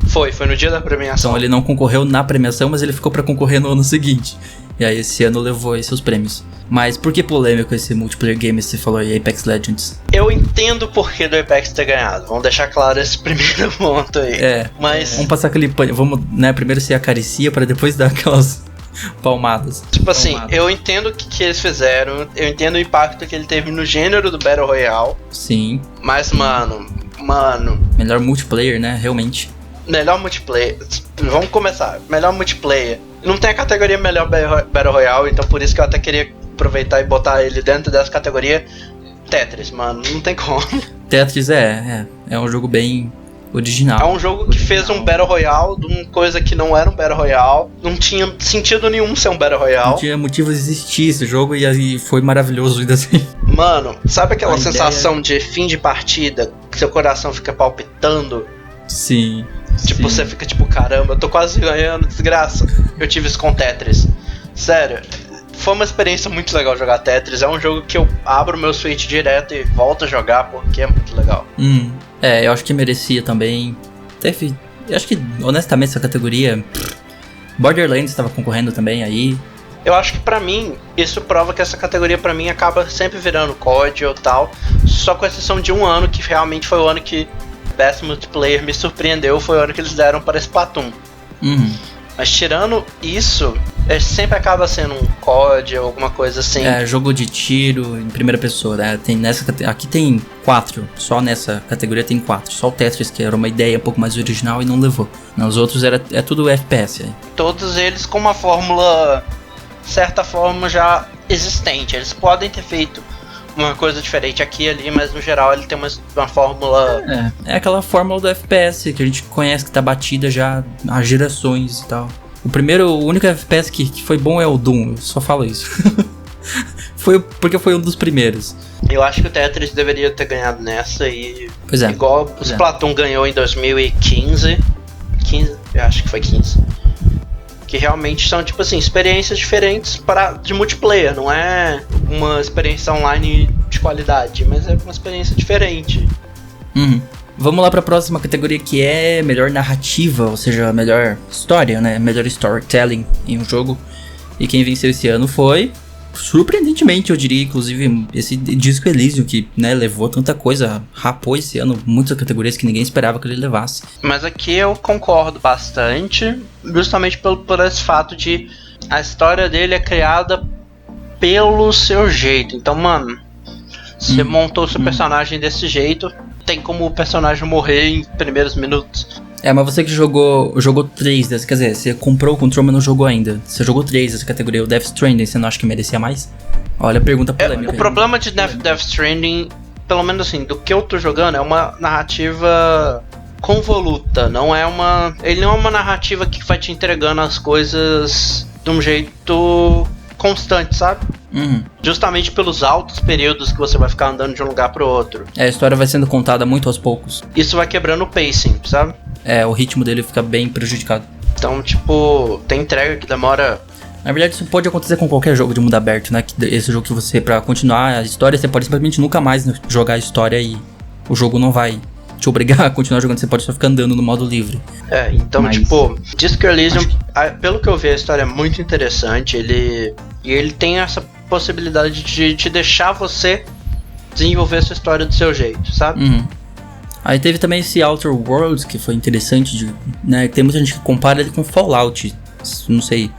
[SPEAKER 3] Foi no dia da premiação.
[SPEAKER 2] Então ele não concorreu na premiação, mas ele ficou pra concorrer no ano seguinte. E aí esse ano levou aí seus prêmios. Mas por que polêmico esse multiplayer game, você falou aí, Apex Legends?
[SPEAKER 3] Eu entendo o porquê do Apex ter ganhado. Vamos deixar claro esse primeiro ponto aí. Mas...
[SPEAKER 2] Vamos passar aquele pano. Vamos, né, primeiro se acaricia pra depois dar aquelas palmadas.
[SPEAKER 3] Tipo assim, eu entendo o que eles fizeram. Eu entendo o impacto que ele teve no gênero do Battle Royale.
[SPEAKER 2] Sim.
[SPEAKER 3] Mas, mano...
[SPEAKER 2] Melhor multiplayer, né, realmente.
[SPEAKER 3] Melhor multiplayer. Vamos começar. Melhor multiplayer. Não tem a categoria melhor Battle Royale, então por isso que eu até queria aproveitar e botar ele dentro dessa categoria. Tetris, mano, não tem como.
[SPEAKER 2] Tetris é um jogo bem original.
[SPEAKER 3] É um jogo que fez um Battle Royale de uma coisa que não era um Battle Royale. Não tinha sentido nenhum ser um Battle Royale.
[SPEAKER 2] Não tinha motivo de existir esse jogo e foi maravilhoso ainda assim.
[SPEAKER 3] Mano, sabe aquela sensação de fim de partida, que seu coração fica palpitando?
[SPEAKER 2] Sim.
[SPEAKER 3] Tipo, você fica tipo, caramba, eu tô quase ganhando, desgraça. Eu tive isso com Tetris. Sério, foi uma experiência muito legal jogar Tetris. É um jogo que eu abro meu Switch direto e volto a jogar porque é muito legal.
[SPEAKER 2] Eu acho que merecia também. Eu acho que, honestamente, essa categoria... Borderlands estava concorrendo também aí.
[SPEAKER 3] Eu acho que pra mim, isso prova que essa categoria pra mim acaba sempre virando COD ou tal. Só com exceção de um ano, que realmente foi o ano que Best Multiplayer me surpreendeu, foi o ano que eles deram para Splatoon. Mas tirando isso, sempre acaba sendo um COD ou alguma coisa assim.
[SPEAKER 2] Jogo de tiro em primeira pessoa, né? Aqui tem 4, só nessa categoria tem 4. Só o Tetris, que era uma ideia um pouco mais original e não levou. Nos outros é tudo FPS. Todos
[SPEAKER 3] eles com uma fórmula, certa forma, já existente. Eles podem ter feito uma coisa diferente aqui e ali, mas no geral ele tem uma fórmula...
[SPEAKER 2] É aquela fórmula do FPS que a gente conhece, que tá batida já há gerações e tal. O único FPS que foi bom é o Doom, eu só falo isso. Porque foi um dos primeiros.
[SPEAKER 3] Eu acho que o Tetris deveria ter ganhado nessa e...
[SPEAKER 2] Pois é.
[SPEAKER 3] Igual o Splatoon ganhou em 2015. Eu acho que foi 15. Que realmente são, tipo assim, experiências diferentes de multiplayer. Não é uma experiência online de qualidade, mas é uma experiência diferente.
[SPEAKER 2] Vamos lá para a próxima categoria, que é melhor narrativa, ou seja, melhor história, né? Melhor storytelling em um jogo. E quem venceu esse ano foi, surpreendentemente, eu diria, inclusive, esse Disco Elysium, que, né, levou tanta coisa, rapou esse ano muitas categorias que ninguém esperava que ele levasse.
[SPEAKER 3] Mas aqui eu concordo bastante, justamente por esse fato de a história dele é criada pelo seu jeito. Então, mano, você montou seu personagem desse jeito, tem como o personagem morrer em primeiros minutos.
[SPEAKER 2] Mas você que jogou 3 dessa, quer dizer, você comprou o controle, mas não jogou ainda. Você jogou 3 dessa categoria, o Death Stranding, você não acha que merecia mais? Olha a pergunta polêmica.
[SPEAKER 3] O problema de Death Stranding, pelo menos assim, do que eu tô jogando, é uma narrativa convoluta. Ele não é uma narrativa que vai te entregando as coisas de um jeito constante, sabe? Justamente pelos altos períodos que você vai ficar andando de um lugar pro outro.
[SPEAKER 2] A história vai sendo contada muito aos poucos.
[SPEAKER 3] Isso vai quebrando o pacing, sabe?
[SPEAKER 2] O ritmo dele fica bem prejudicado.
[SPEAKER 3] Então, tipo, tem entrega que demora...
[SPEAKER 2] Na verdade, isso pode acontecer com qualquer jogo de mundo aberto, né? Esse jogo que você, pra continuar a história, você pode simplesmente nunca mais jogar a história e o jogo não vai te obrigar a continuar jogando, você pode só ficar andando no modo livre.
[SPEAKER 3] Então, tipo, Disco Elysium, pelo que eu vi, a história é muito interessante, ele tem essa possibilidade de te deixar você desenvolver a sua história do seu jeito, sabe?
[SPEAKER 2] Aí teve também esse Outer Worlds, que foi interessante, né? Tem muita gente que compara ele com Fallout, não sei.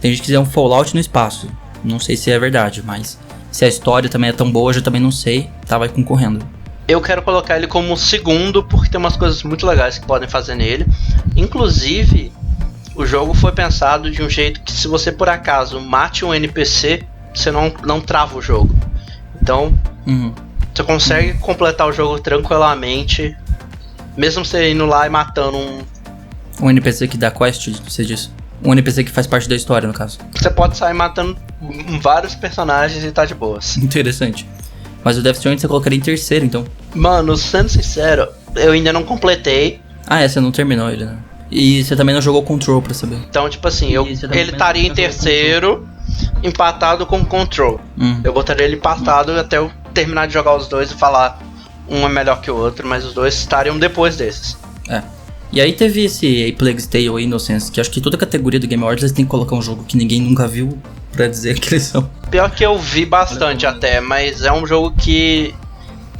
[SPEAKER 2] Tem gente que diz um Fallout no espaço. Não sei se é verdade, mas se a história também é tão boa, eu já também não sei. Vai concorrendo.
[SPEAKER 3] Eu quero colocar ele como segundo, porque tem umas coisas muito legais que podem fazer nele. Inclusive, o jogo foi pensado de um jeito que se você por acaso mate um NPC, você não trava o jogo. Então, você consegue completar o jogo tranquilamente, mesmo você indo lá e matando
[SPEAKER 2] um NPC que dá quest, você disse? Um NPC que faz parte da história, no caso.
[SPEAKER 3] Você pode sair matando vários personagens e tá de boas.
[SPEAKER 2] Interessante. Mas o Death Stranding você colocaria em terceiro, então.
[SPEAKER 3] Mano, sendo sincero, eu ainda não completei.
[SPEAKER 2] Você não terminou ele, né? E você também não jogou Control, pra saber.
[SPEAKER 3] Então, tipo assim, ele estaria em terceiro, empatado com Control. Eu botaria ele empatado até eu terminar de jogar os dois e falar um é melhor que o outro, mas os dois estariam depois desses.
[SPEAKER 2] E aí teve esse A Plague's Tale ou Innocence, que acho que toda categoria do Game Awards eles têm que colocar um jogo que ninguém nunca viu pra dizer que eles são.
[SPEAKER 3] Pior que eu vi bastante até, mas é um jogo que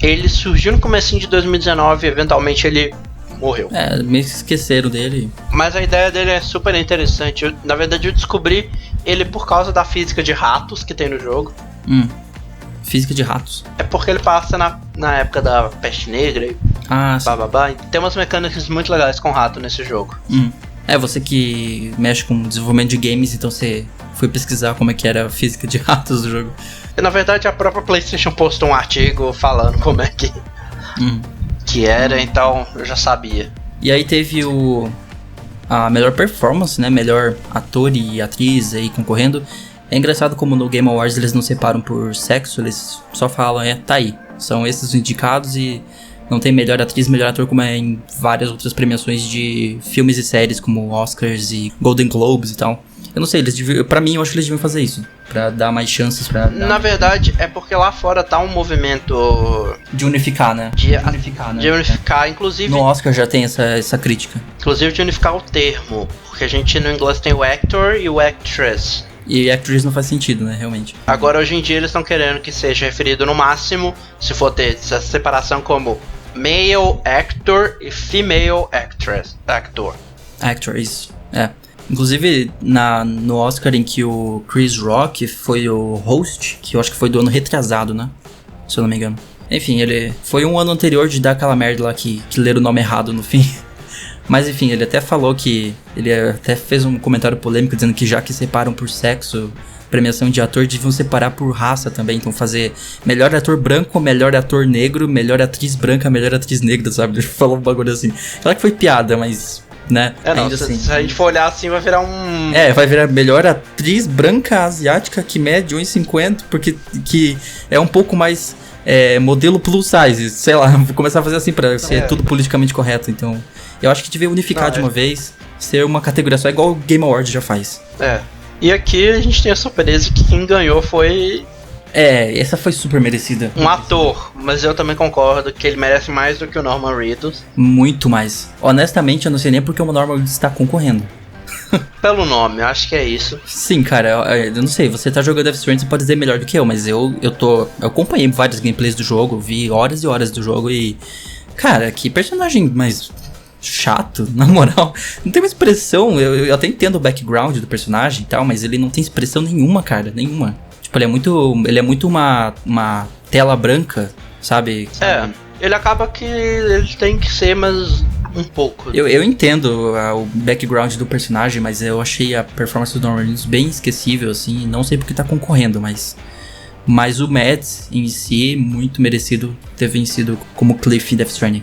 [SPEAKER 3] ele surgiu no comecinho de 2019 e eventualmente ele morreu.
[SPEAKER 2] Meio que esqueceram dele.
[SPEAKER 3] Mas a ideia dele é super interessante. Na verdade eu descobri ele por causa da física de ratos que tem no jogo.
[SPEAKER 2] Física de ratos.
[SPEAKER 3] É porque ele passa na época da peste negra e bababá. Tem umas mecânicas muito legais com rato nesse jogo.
[SPEAKER 2] Você que mexe com desenvolvimento de games, então você foi pesquisar como é que era a física de ratos do jogo.
[SPEAKER 3] E, na verdade a própria PlayStation postou um artigo falando como é que era, então eu já sabia.
[SPEAKER 2] E aí teve a melhor performance, né? Melhor ator e atriz aí concorrendo. É engraçado como no Game Awards eles não separam por sexo, eles só falam, tá aí. São esses os indicados e não tem melhor atriz, melhor ator como é em várias outras premiações de filmes e séries, como Oscars e Golden Globes e tal. Eu não sei, pra mim eu acho que eles deviam fazer isso, pra dar mais chances pra...
[SPEAKER 3] Na verdade, é porque lá fora tá um movimento...
[SPEAKER 2] De unificar, né?
[SPEAKER 3] De unificar, inclusive...
[SPEAKER 2] No Oscar já tem essa crítica.
[SPEAKER 3] Inclusive de unificar o termo, porque a gente no inglês tem o actor e o actress.
[SPEAKER 2] E actress não faz sentido, né, realmente.
[SPEAKER 3] Agora, hoje em dia, eles estão querendo que seja referido no máximo, se for ter essa separação como male actor e female actor.
[SPEAKER 2] Actor, isso. Inclusive, no Oscar em que o Chris Rock foi o host, que eu acho que foi do ano retrasado, né? Se eu não me engano. Enfim, ele foi um ano anterior de dar aquela merda lá que leram o nome errado no fim. Mas enfim, ele até falou que... Ele até fez um comentário polêmico dizendo que já que separam por sexo, premiação de ator, deviam separar por raça também. Então fazer melhor ator branco, melhor ator negro, melhor atriz branca, melhor atriz negra, sabe? Ele falou um bagulho assim. Claro que foi piada, mas... né?
[SPEAKER 3] Não, se a gente for olhar assim, vai virar um...
[SPEAKER 2] vai virar melhor atriz branca asiática que mede 1,50, porque que é um pouco mais modelo plus size, sei lá, vou começar a fazer assim pra ser tudo politicamente correto, então eu acho que devia unificar de uma vez, ser uma categoria só, igual o Game Awards já faz.
[SPEAKER 3] E aqui a gente tem a surpresa que quem ganhou foi...
[SPEAKER 2] essa foi super merecida.
[SPEAKER 3] Um ator, mas eu também concordo que ele merece mais do que o Norman Reedus.
[SPEAKER 2] Muito mais. Honestamente, eu não sei nem porque o Norman Reedus está concorrendo.
[SPEAKER 3] Pelo nome, acho que é isso.
[SPEAKER 2] Sim, cara, eu não sei, você tá jogando Death Stranding, você pode dizer melhor do que eu, mas eu acompanhei vários gameplays do jogo, vi horas e horas do jogo e... Cara, que personagem mais chato, na moral. Não tem uma expressão, eu até entendo o background do personagem e tal, mas ele não tem expressão nenhuma, cara, nenhuma. Tipo, ele é muito uma tela branca, sabe?
[SPEAKER 3] Ele acaba que ele tem que ser, mas um pouco.
[SPEAKER 2] Eu entendo o background do personagem, mas eu achei a performance do Norman Reedus bem esquecível, assim. Não sei porque tá concorrendo, mas Mas o Mads em si, muito merecido ter vencido como Cliff em Death Stranding.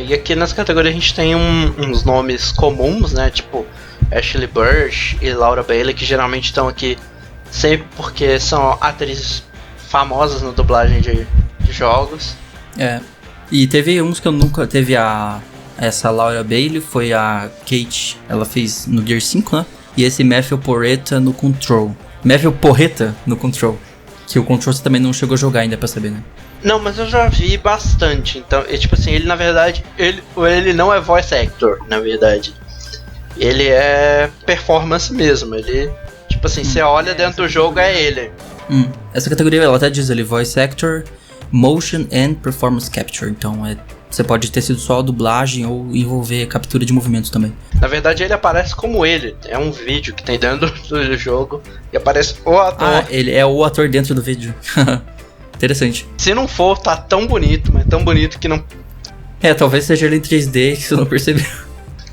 [SPEAKER 3] E aqui nessa categoria a gente tem uns nomes comuns, né? Tipo Ashley Burch e Laura Bailey, que geralmente estão aqui sempre porque são atrizes famosas na dublagem de jogos.
[SPEAKER 2] E teve uns que eu nunca... Teve essa Laura Bailey, foi a Kate, ela fez no Gear 5, né? E esse Matthew Porretta no Control. Matthew Porretta no Control. Que o Control você também não chegou a jogar ainda pra saber, né?
[SPEAKER 3] Não, mas eu já vi bastante. Então, tipo assim, ele na verdade... Ele não é voice actor, na verdade. Ele é performance mesmo. Ele... Tipo assim, você olha dentro do jogo, é ele.
[SPEAKER 2] Essa categoria, ela até diz ali, Voice Actor, Motion and Performance Capture. Então, você pode ter sido só a dublagem ou envolver captura de movimentos também.
[SPEAKER 3] Na verdade, ele aparece como ele. É um vídeo que tem dentro do jogo e aparece o ator.
[SPEAKER 2] Ele é o ator dentro do vídeo. Interessante.
[SPEAKER 3] Se não for, tá tão bonito, mas tão bonito que não...
[SPEAKER 2] Talvez seja ele em 3D que você não percebeu.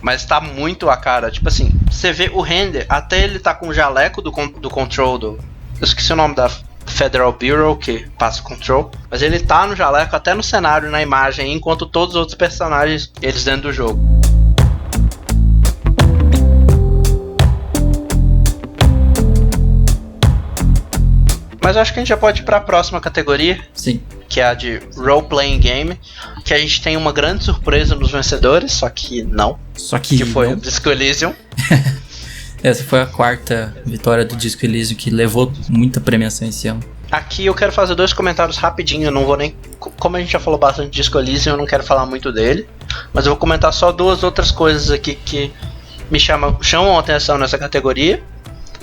[SPEAKER 3] Mas tá muito a cara. Tipo assim, você vê o render, até ele tá com o jaleco do Control Eu esqueci o nome da Federal Bureau que passa o Control. Mas ele tá no jaleco, até no cenário, na imagem, enquanto todos os outros personagens, eles dentro do jogo. Mas eu acho que a gente já pode ir pra próxima categoria.
[SPEAKER 2] Sim.
[SPEAKER 3] Que é a de Role Playing Game. Que a gente tem uma grande surpresa nos vencedores, só que não. Que foi o Disco Elysium.
[SPEAKER 2] Essa foi a quarta vitória do Disco Elysium, que levou muita premiação esse ano.
[SPEAKER 3] Aqui eu quero fazer 2 comentários rapidinho, eu não vou nem... Como a gente já falou bastante de Disco Elysium, eu não quero falar muito dele. Mas eu vou comentar só 2 outras coisas aqui que me chamam a atenção nessa categoria.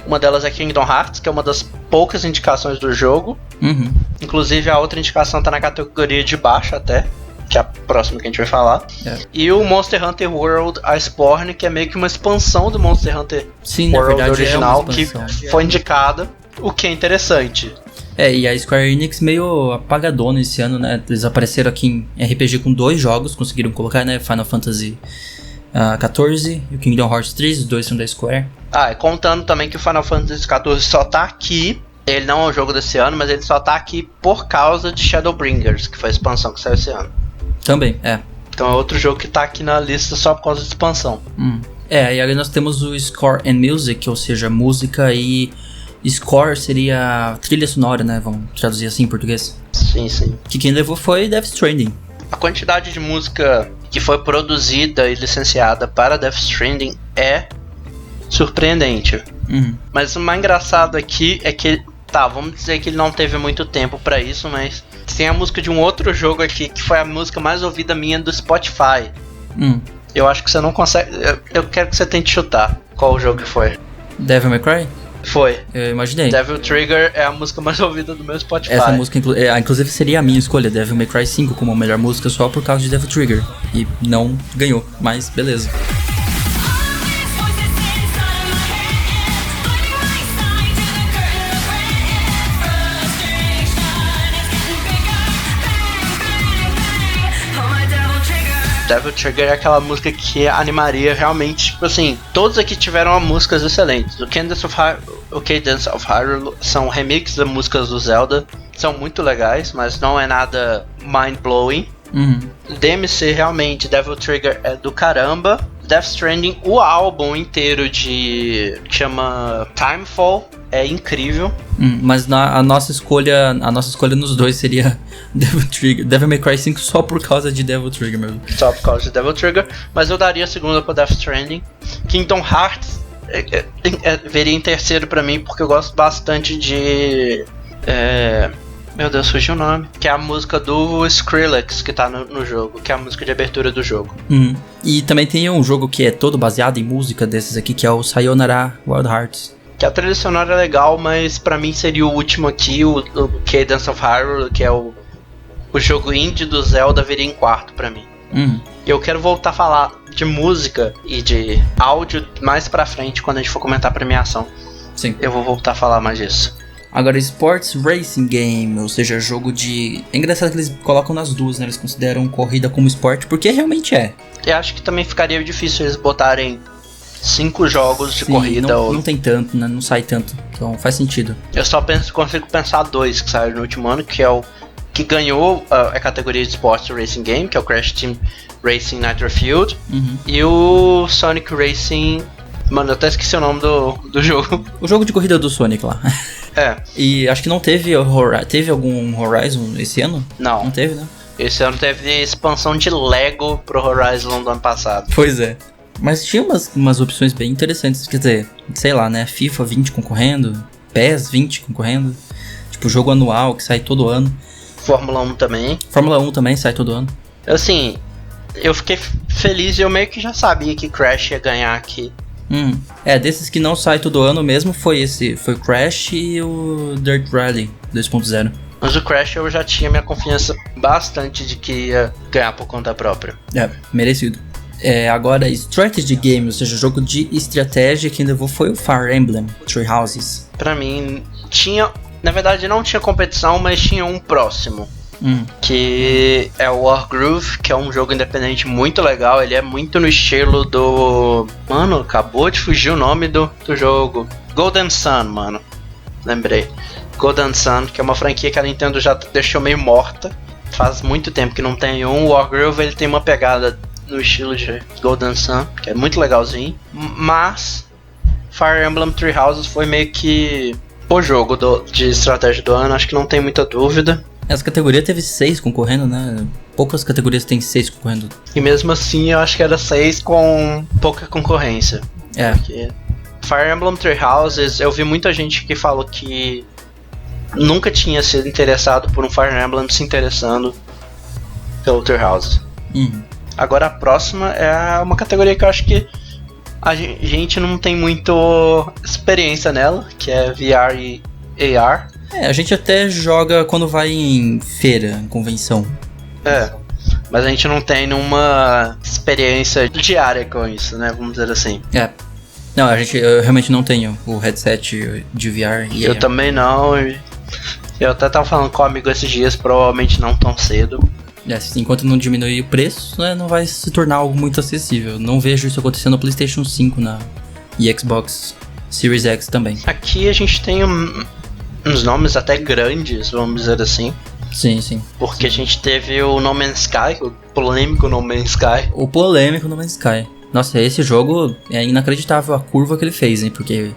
[SPEAKER 3] Uma delas é Kingdom Hearts, que é uma das poucas indicações do jogo. Inclusive a outra indicação tá na categoria de baixo até, que é a próxima que a gente vai falar. E o Monster Hunter World Iceborne, que é meio que uma expansão do Monster Hunter World original, que foi indicada, o que é interessante.
[SPEAKER 2] E a Square Enix meio apagadona esse ano, né? Eles apareceram aqui em RPG com 2 jogos, conseguiram colocar, né? Final Fantasy 14 e o Kingdom Hearts 3, os 2 são da Square.
[SPEAKER 3] Contando também que o Final Fantasy 14 só tá aqui, ele não é um jogo desse ano, mas ele só tá aqui por causa de Shadowbringers, que foi a expansão que saiu esse ano.
[SPEAKER 2] Também,
[SPEAKER 3] Então é outro jogo que tá aqui na lista só por causa da expansão.
[SPEAKER 2] E aí nós temos o Score and Music, ou seja, música, e Score seria trilha sonora, né? Vamos traduzir assim em português.
[SPEAKER 3] Sim.
[SPEAKER 2] Que quem levou foi Death Stranding.
[SPEAKER 3] A quantidade de música que foi produzida e licenciada para Death Stranding é surpreendente. Mas o mais engraçado aqui é que, vamos dizer que ele não teve muito tempo pra isso, mas tem a música de um outro jogo aqui, que foi a música mais ouvida minha do Spotify. Eu acho que você não consegue... Eu quero que você tente chutar qual o jogo que foi.
[SPEAKER 2] Devil May Cry?
[SPEAKER 3] Foi.
[SPEAKER 2] Eu imaginei.
[SPEAKER 3] Devil Trigger é a música mais ouvida do meu Spotify.
[SPEAKER 2] Essa música, inclusive, seria a minha escolha, Devil May Cry 5 como a melhor música só por causa de Devil Trigger. E não ganhou, mas beleza.
[SPEAKER 3] Devil Trigger é aquela música que animaria realmente, tipo assim, todos aqui tiveram músicas excelentes. O Cadence of Hyrule são remixes de músicas do Zelda, são muito legais, mas não é nada mind-blowing. DMC realmente, Devil Trigger é do caramba. Death Stranding, o álbum inteiro que chama Timefall, é incrível.
[SPEAKER 2] Mas a nossa escolha nos dois seria Devil Trigger, Devil May Cry 5 só por causa de Devil Trigger mesmo.
[SPEAKER 3] Só por causa de Devil Trigger, mas eu daria a segunda pra Death Stranding. Kingdom Hearts veria em terceiro pra mim, porque eu gosto bastante de... Meu Deus, fugiu o nome. Que é a música do Skrillex que tá no jogo, que é a música de abertura do jogo.
[SPEAKER 2] E também tem um jogo que é todo baseado em música desses aqui, que é o Sayonara Wild Hearts.
[SPEAKER 3] Que a trilha sonora é legal, mas pra mim seria o último aqui, o Cadence of Hyrule, que é o jogo indie do Zelda, viria em quarto pra mim. Eu quero voltar a falar de música e de áudio mais pra frente, quando a gente for comentar a premiação.
[SPEAKER 2] Sim.
[SPEAKER 3] Eu vou voltar a falar mais disso.
[SPEAKER 2] Agora, Sports Racing Game, ou seja, jogo de... É engraçado que eles colocam nas duas, né? Eles consideram corrida como esporte, porque realmente é.
[SPEAKER 3] Eu acho que também ficaria difícil eles botarem 5 jogos de
[SPEAKER 2] Sim,
[SPEAKER 3] corrida.
[SPEAKER 2] não tem tanto, né? Não sai tanto. Então faz sentido.
[SPEAKER 3] Eu só consigo pensar 2 que saíram no último ano, que é o que ganhou a categoria de Sports Racing Game, que é o Crash Team Racing Nitro Field, e o Sonic Racing... Mano, eu até esqueci o nome do jogo.
[SPEAKER 2] O jogo de corrida do Sonic lá.
[SPEAKER 3] É.
[SPEAKER 2] E acho que não teve teve algum Horizon esse ano?
[SPEAKER 3] Não.
[SPEAKER 2] Não teve, né?
[SPEAKER 3] Esse ano teve expansão de Lego pro Horizon do ano passado.
[SPEAKER 2] Pois é. Mas tinha umas opções bem interessantes. Quer dizer, sei lá, né? FIFA 20 concorrendo, PES 20 concorrendo. Tipo, jogo anual que sai todo ano.
[SPEAKER 3] Fórmula 1 também.
[SPEAKER 2] Fórmula 1 também sai todo ano.
[SPEAKER 3] Assim, eu fiquei feliz e eu meio que já sabia que Crash ia ganhar aqui.
[SPEAKER 2] Desses que não sai todo ano mesmo foi o Crash e o Dirt Rally 2.0.
[SPEAKER 3] Mas o Crash eu já tinha minha confiança bastante de que ia ganhar por conta própria.
[SPEAKER 2] Merecido. Agora, Strategy Game, ou seja, jogo de estratégia, que ainda foi o Fire Emblem Three Houses.
[SPEAKER 3] Pra mim, na verdade não tinha competição, mas tinha um próximo. Que é o Wargroove, que é um jogo independente muito legal. Ele é muito no estilo do... Mano, acabou de fugir o nome do jogo. Golden Sun, mano. Lembrei. Golden Sun, que é uma franquia que a Nintendo já deixou meio morta. Faz muito tempo que não tem um. O Wargroove, ele tem uma pegada no estilo de Golden Sun, que é muito legalzinho. Mas Fire Emblem Three Houses foi meio que o jogo de estratégia do ano. Acho que não tem muita dúvida.
[SPEAKER 2] Essa categoria teve 6 concorrendo, né? Poucas categorias tem 6 concorrendo.
[SPEAKER 3] E mesmo assim, eu acho que era 6 com pouca concorrência. Porque Fire Emblem Three Houses, eu vi muita gente que falou que nunca tinha sido interessado por um Fire Emblem se interessando pelo Three Houses. Agora a próxima é uma categoria que eu acho que a gente não tem muito experiência nela, que é VR e AR.
[SPEAKER 2] A gente até joga quando vai em feira, em convenção.
[SPEAKER 3] Mas a gente não tem nenhuma experiência diária com isso, né? Vamos dizer assim.
[SPEAKER 2] Não, eu realmente não tenho o headset de VR.
[SPEAKER 3] Eu também não. Eu até tava falando com um amigo esses dias, provavelmente não tão cedo.
[SPEAKER 2] Enquanto não diminuir o preço, né, não vai se tornar algo muito acessível. Não vejo isso acontecendo no PlayStation 5 e Xbox Series X também.
[SPEAKER 3] Aqui a gente tem uns nomes até grandes, vamos dizer assim.
[SPEAKER 2] Sim.
[SPEAKER 3] Porque a gente teve o No Man's Sky, o polêmico No Man's Sky.
[SPEAKER 2] O polêmico No Man's Sky. Nossa, esse jogo é inacreditável a curva que ele fez, hein? Porque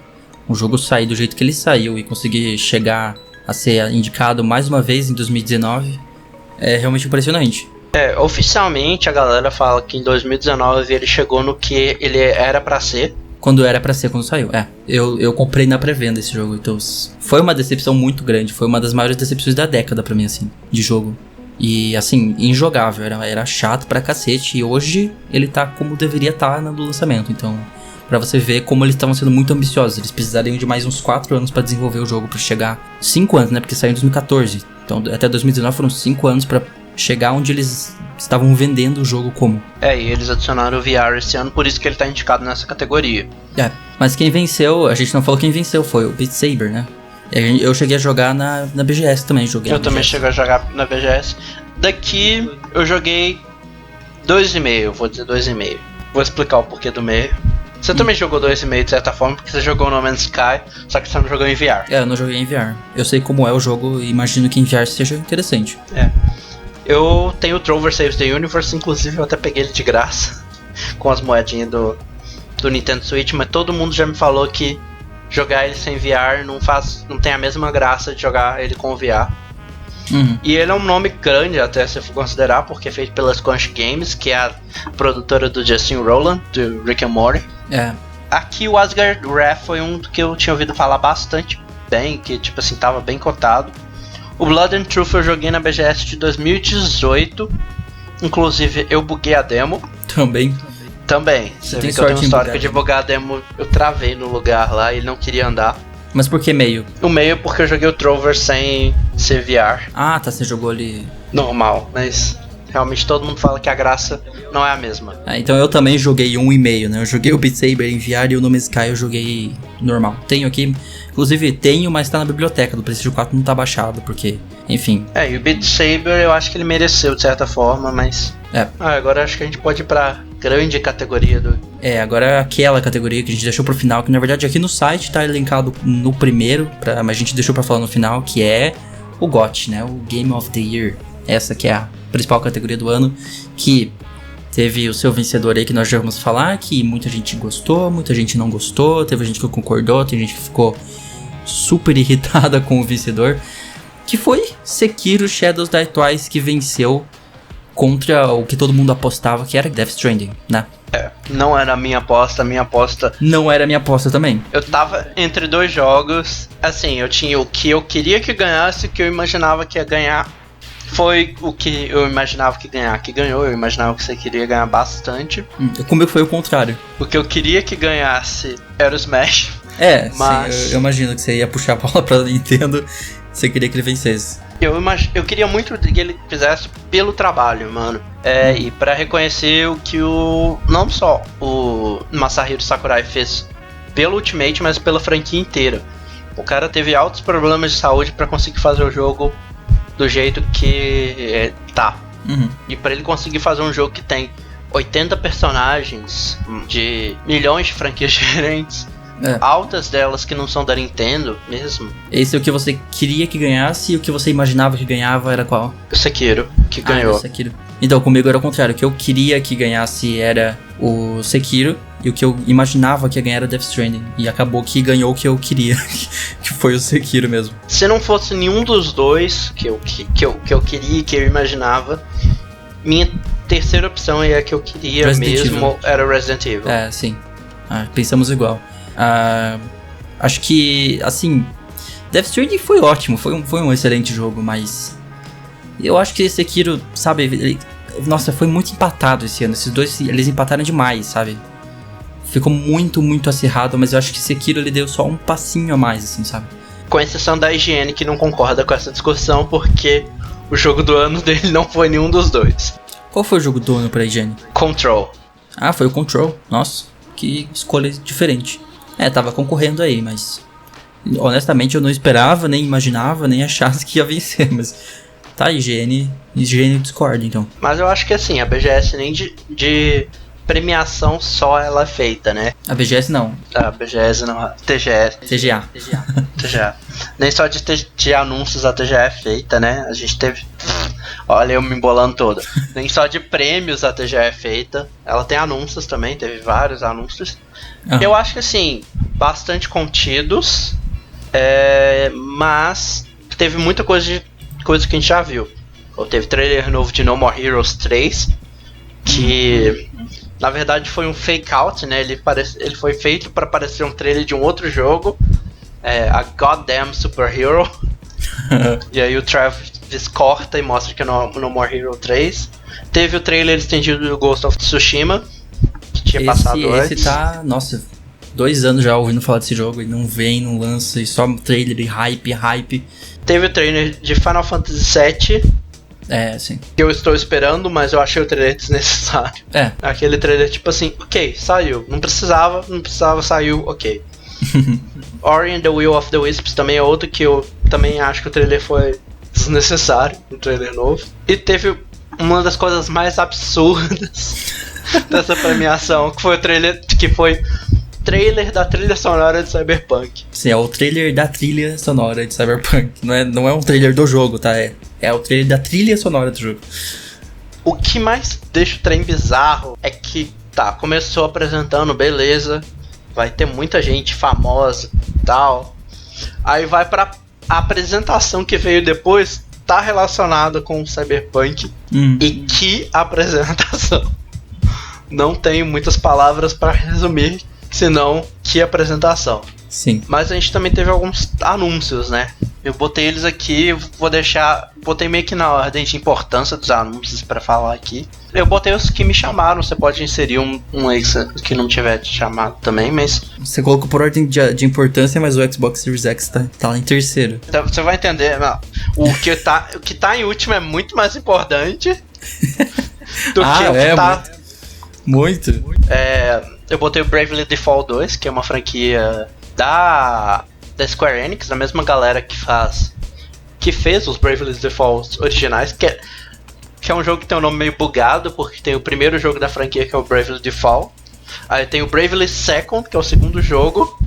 [SPEAKER 2] o jogo sair do jeito que ele saiu e conseguir chegar a ser indicado mais uma vez em 2019 é realmente impressionante.
[SPEAKER 3] Oficialmente a galera fala que em 2019 ele chegou no que ele era pra ser.
[SPEAKER 2] Quando era pra ser, quando saiu. Eu comprei na pré-venda esse jogo, então foi uma decepção muito grande. Foi uma das maiores decepções da década pra mim, assim, de jogo. E, assim, injogável, era chato pra cacete. E hoje ele tá como deveria estar no lançamento. Então, pra você ver como eles estavam sendo muito ambiciosos. Eles precisariam de mais uns 4 anos pra desenvolver o jogo, pra chegar... 5 anos, né, porque saiu em 2014. Então, até 2019 foram 5 anos pra chegar onde eles estavam vendendo o jogo como.
[SPEAKER 3] E eles adicionaram o VR esse ano, por isso que ele tá indicado nessa categoria.
[SPEAKER 2] Mas quem venceu, a gente não falou quem venceu, foi o Beat Saber, né? Eu cheguei a jogar na BGS também,
[SPEAKER 3] Eu também cheguei a jogar na BGS. Daqui eu joguei 2,5, vou dizer 2,5. Vou explicar o porquê do meio. Você também jogou 2,5 de certa forma, porque você jogou No Man's Sky, só que você não jogou em VR.
[SPEAKER 2] Eu não joguei em VR. Eu sei como é o jogo e imagino que em VR seja interessante.
[SPEAKER 3] Eu tenho o Trover Saves the Universe, inclusive eu até peguei ele de graça com as moedinhas do Nintendo Switch, mas todo mundo já me falou que jogar ele sem VR não tem a mesma graça de jogar ele com VR. E ele é um nome grande até se for considerar, porque é feito pela Squanch Games, que é a produtora do Justin Roiland, do Rick and Morty. Aqui o Asgard Wrath foi um que eu tinha ouvido falar bastante bem, que tipo assim, tava bem cotado. O Blood and Truth eu joguei na BGS de 2018. Inclusive eu buguei a demo.
[SPEAKER 2] Também.
[SPEAKER 3] Você vê que eu tenho um histórico de bugar a demo. Eu travei no lugar lá e ele não queria andar.
[SPEAKER 2] Mas por que meio?
[SPEAKER 3] O meio porque eu joguei o Trover sem ser VR.
[SPEAKER 2] Tá, você jogou ali...
[SPEAKER 3] normal, mas realmente todo mundo fala que a graça não é a mesma.
[SPEAKER 2] Então eu também joguei 1,5, né? Eu joguei o Beat Saber em VR e o No Man's Sky eu joguei normal. Tenho aqui, inclusive mas tá na biblioteca do PlayStation 4, não tá baixado, porque, enfim.
[SPEAKER 3] E o Beat Saber eu acho que ele mereceu de certa forma, mas... agora acho que a gente pode ir pra grande categoria do
[SPEAKER 2] Agora é aquela categoria que a gente deixou pro final, que na verdade aqui no site tá elencado no primeiro, mas a gente deixou pra falar no final, que é o GOT, né? O Game of the Year. Essa que é a principal categoria do ano, que teve o seu vencedor aí que nós já vamos falar, que muita gente gostou, muita gente não gostou, teve gente que concordou, tem gente que ficou super irritada com o vencedor, que foi Sekiro Shadows Die Twice, que venceu contra o que todo mundo apostava, que era Death Stranding, né?
[SPEAKER 3] Não era a minha aposta
[SPEAKER 2] Não era a minha aposta também.
[SPEAKER 3] Eu tava entre dois jogos, assim, eu tinha o que eu queria que ganhasse e o que eu imaginava que ia ganhar. Foi o que eu imaginava que ganhar, que ganhou. Eu imaginava que você queria ganhar bastante.
[SPEAKER 2] Comigo foi o contrário.
[SPEAKER 3] O que eu queria que ganhasse era o Smash.
[SPEAKER 2] Mas sim, eu imagino que você ia puxar a bola pra Nintendo. Você queria que ele vencesse.
[SPEAKER 3] Eu queria muito que ele fizesse pelo trabalho, mano. E pra reconhecer o que não só o Masahiro Sakurai fez pelo Ultimate, mas pela franquia inteira. O cara teve altos problemas de saúde pra conseguir fazer o jogo do jeito que tá. E pra ele conseguir fazer um jogo que tem 80 personagens de milhões de franquias diferentes, altas delas que não são da Nintendo mesmo.
[SPEAKER 2] Esse é o que você queria que ganhasse, e o que você imaginava que ganhava era qual?
[SPEAKER 3] O Sekiro, que ganhou.
[SPEAKER 2] Sekiro. Então, comigo era o contrário. O que eu queria que ganhasse era o Sekiro, e o que eu imaginava que ia ganhar era Death Stranding. E acabou que ganhou o que eu queria, que foi o Sekiro mesmo.
[SPEAKER 3] Se não fosse nenhum dos dois que eu queria e que eu imaginava, minha terceira opção e a que eu queria era o Resident Evil.
[SPEAKER 2] Sim. Pensamos igual. Acho que, assim, Death Stranding foi ótimo, foi um excelente jogo, mas eu acho que esse Sekiro, sabe, nossa, foi muito empatado esse ano. Esses dois, eles empataram demais, sabe? Ficou muito, muito acirrado, mas eu acho que Sekiro ele deu só um passinho a mais, assim, sabe?
[SPEAKER 3] Com exceção da IGN, que não concorda com essa discussão, porque o jogo do ano dele não foi nenhum dos dois.
[SPEAKER 2] Qual foi o jogo do ano pra IGN?
[SPEAKER 3] Control.
[SPEAKER 2] Foi o Control. Nossa, que escolha diferente. Tava concorrendo aí, mas honestamente eu não esperava, nem imaginava, nem achasse que ia vencer, mas tá, IGN discorda, então.
[SPEAKER 3] Mas eu acho que assim, a BGS nem de premiação só ela é feita, né?
[SPEAKER 2] A BGS não.
[SPEAKER 3] A BGS não, a TGA. TGA. Nem só de anúncios a TGA é feita, né? A gente teve... Olha, eu me embolando toda. Nem só de prêmios a TGA é feita. Ela tem anúncios também, teve vários anúncios. Eu acho que assim, bastante contidos, mas teve muita coisa que a gente já viu. Teve trailer novo de No More Heroes 3, que na verdade foi um fake out, né? Ele foi feito para parecer um trailer de um outro jogo, a Goddamn Super Hero. E aí o Travis corta e mostra que é No More Hero 3. Teve o trailer estendido do Ghost of Tsushima, que tinha passado antes.
[SPEAKER 2] Esse tá, nossa, 2 anos já ouvindo falar desse jogo e não vem, não lança, e só trailer e hype.
[SPEAKER 3] Teve o trailer de Final Fantasy VII.
[SPEAKER 2] Sim.
[SPEAKER 3] Que eu estou esperando, mas eu achei o trailer desnecessário. Aquele trailer tipo assim, ok, saiu. Não precisava, saiu, ok. Ori and the Will of the Wisps também é outro que eu também acho que o trailer foi desnecessário, um trailer novo. E teve uma das coisas mais absurdas dessa premiação, que foi trailer da trilha sonora de Cyberpunk.
[SPEAKER 2] Sim, é o trailer da trilha sonora de Cyberpunk. Não é um trailer do jogo, tá? É o trailer da trilha sonora do jogo.
[SPEAKER 3] O que mais deixa o trem bizarro é que, começou apresentando, beleza, vai ter muita gente famosa e tal. Aí vai pra apresentação que veio depois, tá relacionada com o Cyberpunk. E que apresentação. Não tenho muitas palavras pra resumir, senão que apresentação.
[SPEAKER 2] Sim.
[SPEAKER 3] Mas a gente também teve alguns anúncios, né? Eu botei eles aqui, botei meio que na ordem de importância dos anúncios pra falar aqui. Eu botei os que me chamaram, você pode inserir um aí que não tiver te chamado também, mas...
[SPEAKER 2] Você colocou por ordem de importância, mas o Xbox Series X tá lá em terceiro.
[SPEAKER 3] Então, você vai entender, não. O que tá em último é muito mais importante do que o que tá...
[SPEAKER 2] Muito.
[SPEAKER 3] Eu botei o Bravely Default 2, que é uma franquia da Square Enix, da mesma galera que fez os Bravely Default originais, que é um jogo que tem um nome meio bugado, porque tem o primeiro jogo da franquia, que é o Bravely Default, Aí tem o Bravely Second, que é o segundo jogo.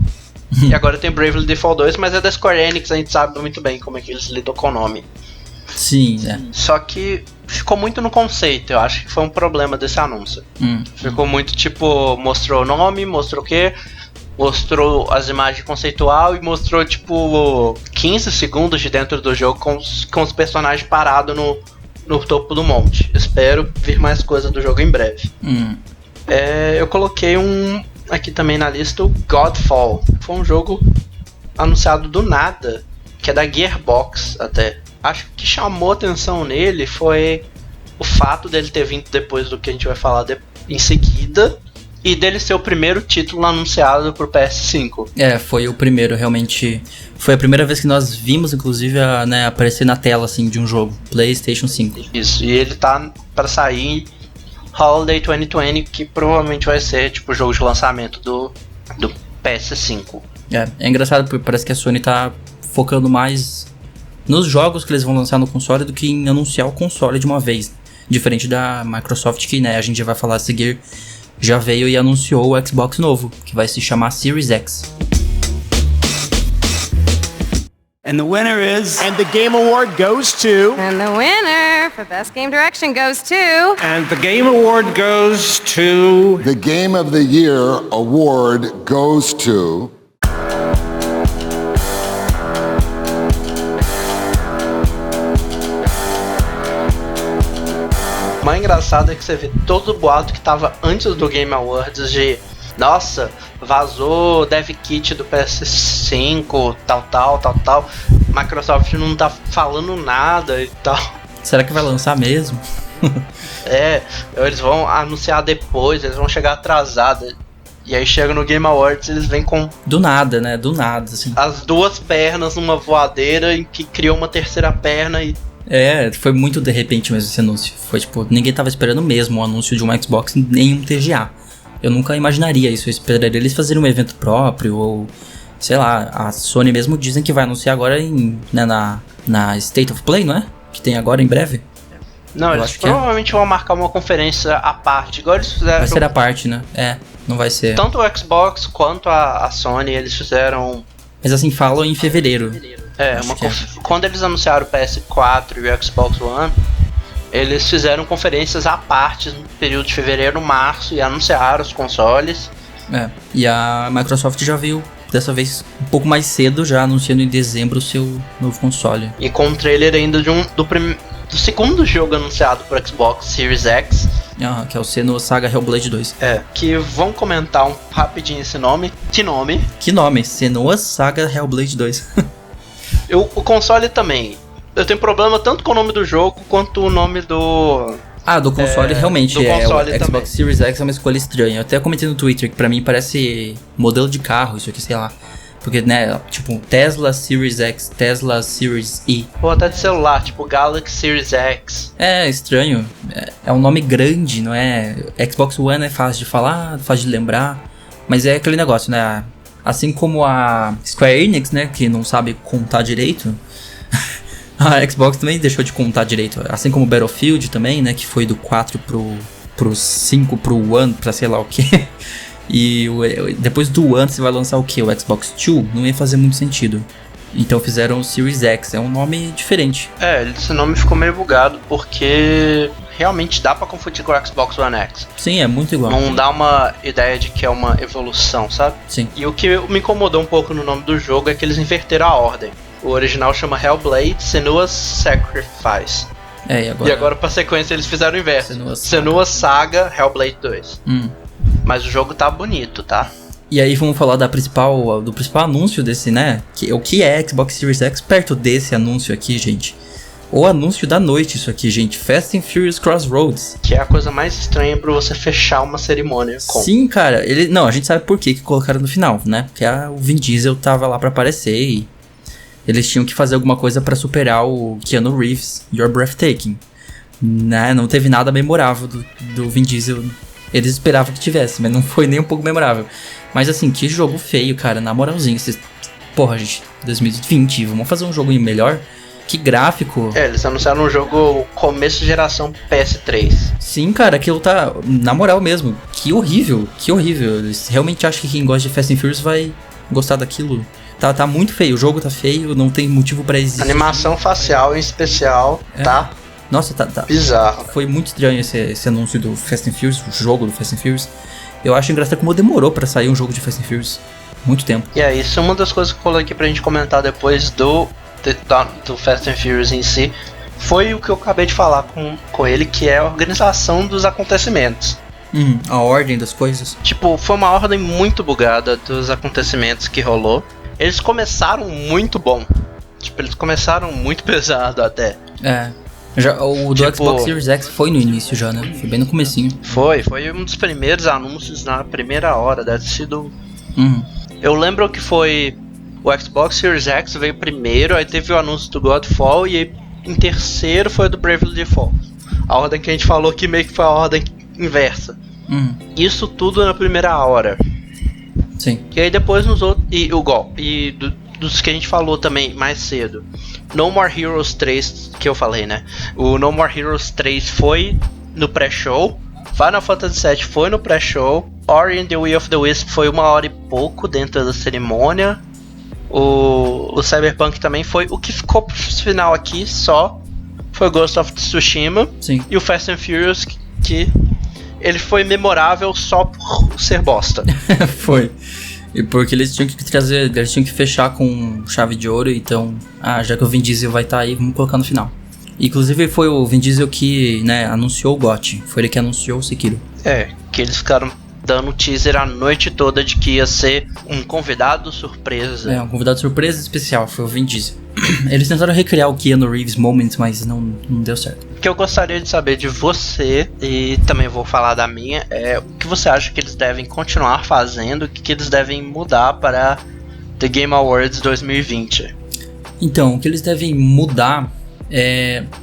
[SPEAKER 3] E agora tem o Bravely Default 2, mas é da Square Enix, a gente sabe muito bem como é que eles lidam com o nome.
[SPEAKER 2] Sim, né?
[SPEAKER 3] Só que ficou muito no conceito, eu acho que foi um problema desse anúncio. Ficou muito tipo, mostrou o nome, mostrou o quê? Mostrou as imagens conceitual e mostrou tipo 15 segundos de dentro do jogo com os personagens parados no topo do monte. Espero ver mais coisa do jogo em breve. Eu coloquei aqui também na lista o Godfall. Foi um jogo anunciado do nada, que é da Gearbox até. Acho que chamou atenção nele foi o fato dele ter vindo depois do que a gente vai falar em seguida, e dele ser o primeiro título anunciado pro PS5.
[SPEAKER 2] Foi o primeiro, realmente. Foi a primeira vez que nós vimos, inclusive, aparecer na tela assim, de um jogo, PlayStation 5.
[SPEAKER 3] Isso, e ele tá pra sair Holiday 2020, que provavelmente vai ser tipo o jogo de lançamento do PS5.
[SPEAKER 2] É engraçado porque parece que a Sony tá focando mais nos jogos que eles vão lançar no console do que em anunciar o console de uma vez. Diferente da Microsoft, que a gente já vai falar a seguir, já veio e anunciou o Xbox novo, que vai se chamar Series X.
[SPEAKER 7] And the winner is... And the Game Award goes to...
[SPEAKER 5] And the winner for Best Game Direction goes to...
[SPEAKER 4] And the Game Award goes to...
[SPEAKER 6] The Game of the Year award goes to...
[SPEAKER 3] O mais engraçado é que você vê todo o boato que tava antes do Game Awards de nossa, vazou dev kit do PS5, tal. Microsoft não tá falando nada e tal.
[SPEAKER 2] Será que vai lançar mesmo?
[SPEAKER 3] Eles vão anunciar depois, eles vão chegar atrasados. E aí chega no Game Awards, eles vêm com...
[SPEAKER 2] Do nada, né? Do nada, assim.
[SPEAKER 3] As duas pernas numa voadeira e que criou uma terceira perna e...
[SPEAKER 2] Foi muito de repente mesmo esse anúncio. Foi tipo, ninguém tava esperando mesmo o anúncio de um Xbox nem um TGA. Eu nunca imaginaria isso, eu esperaria eles fazerem um evento próprio ou... Sei lá, a Sony mesmo dizem que vai anunciar agora na State of Play, não é? Que tem agora em breve.
[SPEAKER 3] Não, eles provavelmente vão marcar uma conferência à parte, igual eles fizeram...
[SPEAKER 2] Vai ser à parte, né? Não vai ser...
[SPEAKER 3] Tanto o Xbox quanto a Sony, eles fizeram...
[SPEAKER 2] Mas assim, falam em fevereiro.
[SPEAKER 3] Quando eles anunciaram o PS4 e o Xbox One, eles fizeram conferências à parte no período de fevereiro, março, e anunciaram os consoles.
[SPEAKER 2] E a Microsoft já veio, dessa vez, um pouco mais cedo, já anunciando em dezembro o seu novo console.
[SPEAKER 3] E com um trailer ainda do segundo jogo anunciado pro Xbox Series X.
[SPEAKER 2] Que é o Senua's Saga Hellblade 2.
[SPEAKER 3] Que vão comentar rapidinho esse nome. Que nome?
[SPEAKER 2] Que nome? Senua's Saga Hellblade 2.
[SPEAKER 3] O console também. Eu tenho problema tanto com o nome do jogo quanto o nome do...
[SPEAKER 2] do console realmente.
[SPEAKER 3] Do console
[SPEAKER 2] o Xbox Series X é uma escolha estranha. Eu até comentei no Twitter que pra mim parece modelo de carro isso aqui, sei lá. Porque, tipo, Tesla Series X, Tesla Series E.
[SPEAKER 3] Ou até de celular, tipo Galaxy Series X.
[SPEAKER 2] É estranho. É um nome grande, não é? Xbox One é fácil de falar, fácil de lembrar. Mas é aquele negócio, né? Assim como a Square Enix, né? Que não sabe contar direito. A Xbox também deixou de contar direito. Assim como o Battlefield também, né? Que foi do 4 pro 5, pro One, pra sei lá o que. E depois do One você vai lançar o que? O Xbox 2? Não ia fazer muito sentido. Então fizeram o Series X, é um nome diferente.
[SPEAKER 3] Esse nome ficou meio bugado porque realmente dá pra confundir com o Xbox One X.
[SPEAKER 2] Sim, é muito igual.
[SPEAKER 3] Não dá uma ideia de que é uma evolução, sabe?
[SPEAKER 2] Sim.
[SPEAKER 3] E o que me incomodou um pouco no nome do jogo é que eles inverteram a ordem. O original chama Hellblade Senua's Sacrifice. E agora pra sequência eles fizeram o inverso. Senua's Saga Hellblade 2. Mas o jogo tá bonito, tá?
[SPEAKER 2] E aí vamos falar do principal anúncio desse, né? O que é Xbox Series X perto desse anúncio aqui, gente? O anúncio da noite isso aqui, gente. Fast and Furious Crossroads.
[SPEAKER 3] Que é a coisa mais estranha pra você fechar uma cerimônia com.
[SPEAKER 2] Sim, cara. A gente sabe por que colocaram no final, né? Porque o Vin Diesel tava lá pra aparecer e eles tinham que fazer alguma coisa pra superar o Keanu Reeves, You're Breathtaking. Né? Não teve nada memorável do Vin Diesel. Eles esperavam que tivesse, mas não foi nem um pouco memorável. Mas assim, que jogo feio, cara, na moralzinha. Porra, gente, 2020, vamos fazer um jogo melhor. Que gráfico.
[SPEAKER 3] Eles anunciaram um jogo começo de geração PS3.
[SPEAKER 2] Sim, cara, aquilo tá, na moral mesmo, que horrível. Eles realmente acham que quem gosta de Fast and Furious vai gostar daquilo. Tá muito feio, o jogo tá feio, não tem motivo pra existir.
[SPEAKER 3] Animação facial em especial, tá?
[SPEAKER 2] Nossa, tá
[SPEAKER 3] bizarro.
[SPEAKER 2] Foi muito estranho esse anúncio do Fast and Furious, o jogo do Fast and Furious. Eu acho engraçado como demorou pra sair um jogo de Fast and Furious. Muito tempo.
[SPEAKER 3] E aí, isso é uma das coisas que eu coloquei pra gente comentar depois do Fast and Furious em si. Foi o que eu acabei de falar com ele, que é a organização dos acontecimentos.
[SPEAKER 2] A ordem das coisas.
[SPEAKER 3] Tipo, foi uma ordem muito bugada dos acontecimentos que rolou. Eles começaram muito bom. Tipo, eles começaram muito pesado até.
[SPEAKER 2] O do Xbox Series X foi no início já, né? Foi bem no comecinho.
[SPEAKER 3] Foi um dos primeiros anúncios na primeira hora. Deve ter sido... Eu lembro que foi... O Xbox Series X veio primeiro, aí teve o anúncio do Godfall, e aí, em terceiro foi o do Bravely Default. A ordem que a gente falou que meio que foi a ordem inversa. Isso tudo na primeira hora.
[SPEAKER 2] Sim.
[SPEAKER 3] E aí depois nos outros... dos que a gente falou também mais cedo. No More Heroes 3, que eu falei, né? O No More Heroes 3 foi no pré-show. Final Fantasy VII foi no pré-show. Ori and the Will of the Wisp foi 1 hora e pouco dentro da cerimônia. O Cyberpunk também foi. O que ficou pro final aqui só foi Ghost of Tsushima.
[SPEAKER 2] Sim.
[SPEAKER 3] E o Fast and Furious, que ele foi memorável só por ser bosta.
[SPEAKER 2] Foi. E porque eles tinham que fechar com chave de ouro, então, já que o Vin Diesel vai estar aí, vamos colocar no final. Inclusive foi o Vin Diesel que, né, anunciou o GOT, foi ele que anunciou o Sekiro.
[SPEAKER 3] Que eles ficaram dando teaser a noite toda de que ia ser um convidado surpresa.
[SPEAKER 2] Um convidado surpresa especial, foi o Vin Diesel. Eles tentaram recriar o Keanu Reeves Moment, mas não deu certo.
[SPEAKER 3] O que eu gostaria de saber de você, e também vou falar da minha, é o que você acha que eles devem continuar fazendo, o que eles devem mudar para The Game Awards 2020.
[SPEAKER 2] Então, o que eles devem mudar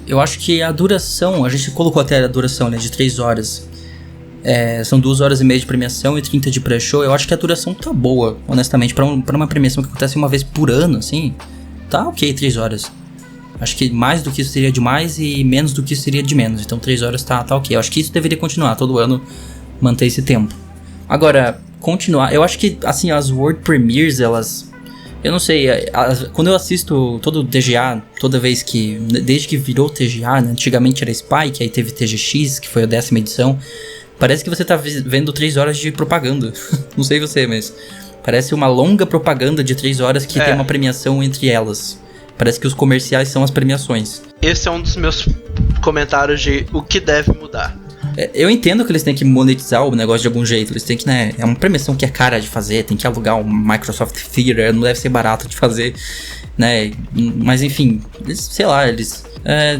[SPEAKER 2] eu acho que a duração, a gente colocou até a duração, né, de 3 horas. São 2 horas e meia de premiação e 30 de pré-show. Eu acho que a duração tá boa, honestamente, pra uma premiação que acontece uma vez por ano, assim. Tá ok, 3 horas. Acho que mais do que isso seria demais e menos do que isso seria de menos. Então 3 horas tá ok. Eu acho que isso deveria continuar, todo ano manter esse tempo. Agora, continuar, eu acho que assim, as World Premieres, elas... Eu não sei, quando eu assisto todo o TGA, toda vez que... Desde que virou TGA, né, antigamente era Spike, aí teve TGX, que foi a 10ª edição. Parece que você tá vendo 3 horas de propaganda. Não sei você, mas... Parece uma longa propaganda de 3 horas que tem uma premiação entre elas. Parece que os comerciais são as premiações.
[SPEAKER 3] Esse é um dos meus comentários de o que deve mudar.
[SPEAKER 2] Eu entendo que eles têm que monetizar o negócio de algum jeito. Eles têm que, né? É uma premiação que é cara de fazer. Tem que alugar um Microsoft Theater. Não deve ser barato de fazer, né? Mas enfim, eles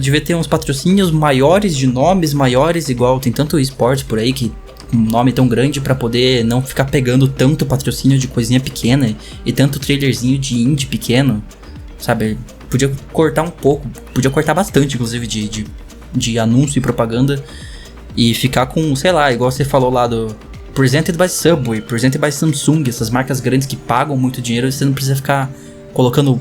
[SPEAKER 2] devem ter uns patrocínios maiores, de nomes maiores, igual tem tanto esporte por aí que um nome tão grande pra poder não ficar pegando tanto patrocínio de coisinha pequena e tanto trailerzinho de indie pequeno, sabe? Podia cortar um pouco, podia cortar bastante, inclusive, de anúncio e propaganda e ficar com, sei lá, igual você falou lá do Presented by Subway, Presented by Samsung, essas marcas grandes que pagam muito dinheiro, você não precisa ficar colocando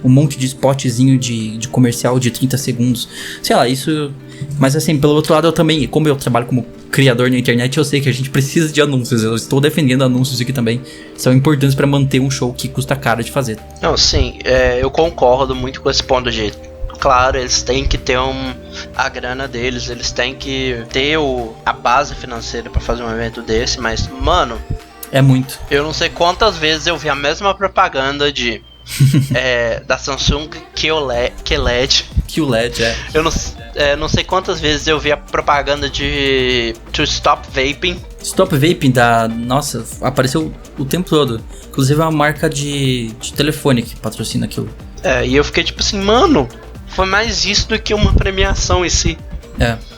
[SPEAKER 2] um monte de spotzinho de comercial de 30 segundos, sei lá, isso... Mas assim, pelo outro lado eu também, como eu trabalho como criador na internet, eu sei que a gente precisa de anúncios, eu estou defendendo anúncios aqui também, são importantes para manter um show que custa caro de fazer.
[SPEAKER 3] Não, sim, eu concordo muito com esse ponto de... Claro, eles têm que ter a grana deles, eles têm que ter a base financeira pra fazer um evento desse, mas, mano...
[SPEAKER 2] É muito.
[SPEAKER 3] Eu não sei quantas vezes eu vi a mesma propaganda da Samsung QLED. Eu não sei quantas vezes eu vi a propaganda de To Stop Vaping.
[SPEAKER 2] Stop Vaping nossa, apareceu o tempo todo. Inclusive é uma marca de telefone que patrocina aquilo.
[SPEAKER 3] E eu fiquei tipo assim, mano, foi mais isso do que uma premiação em si.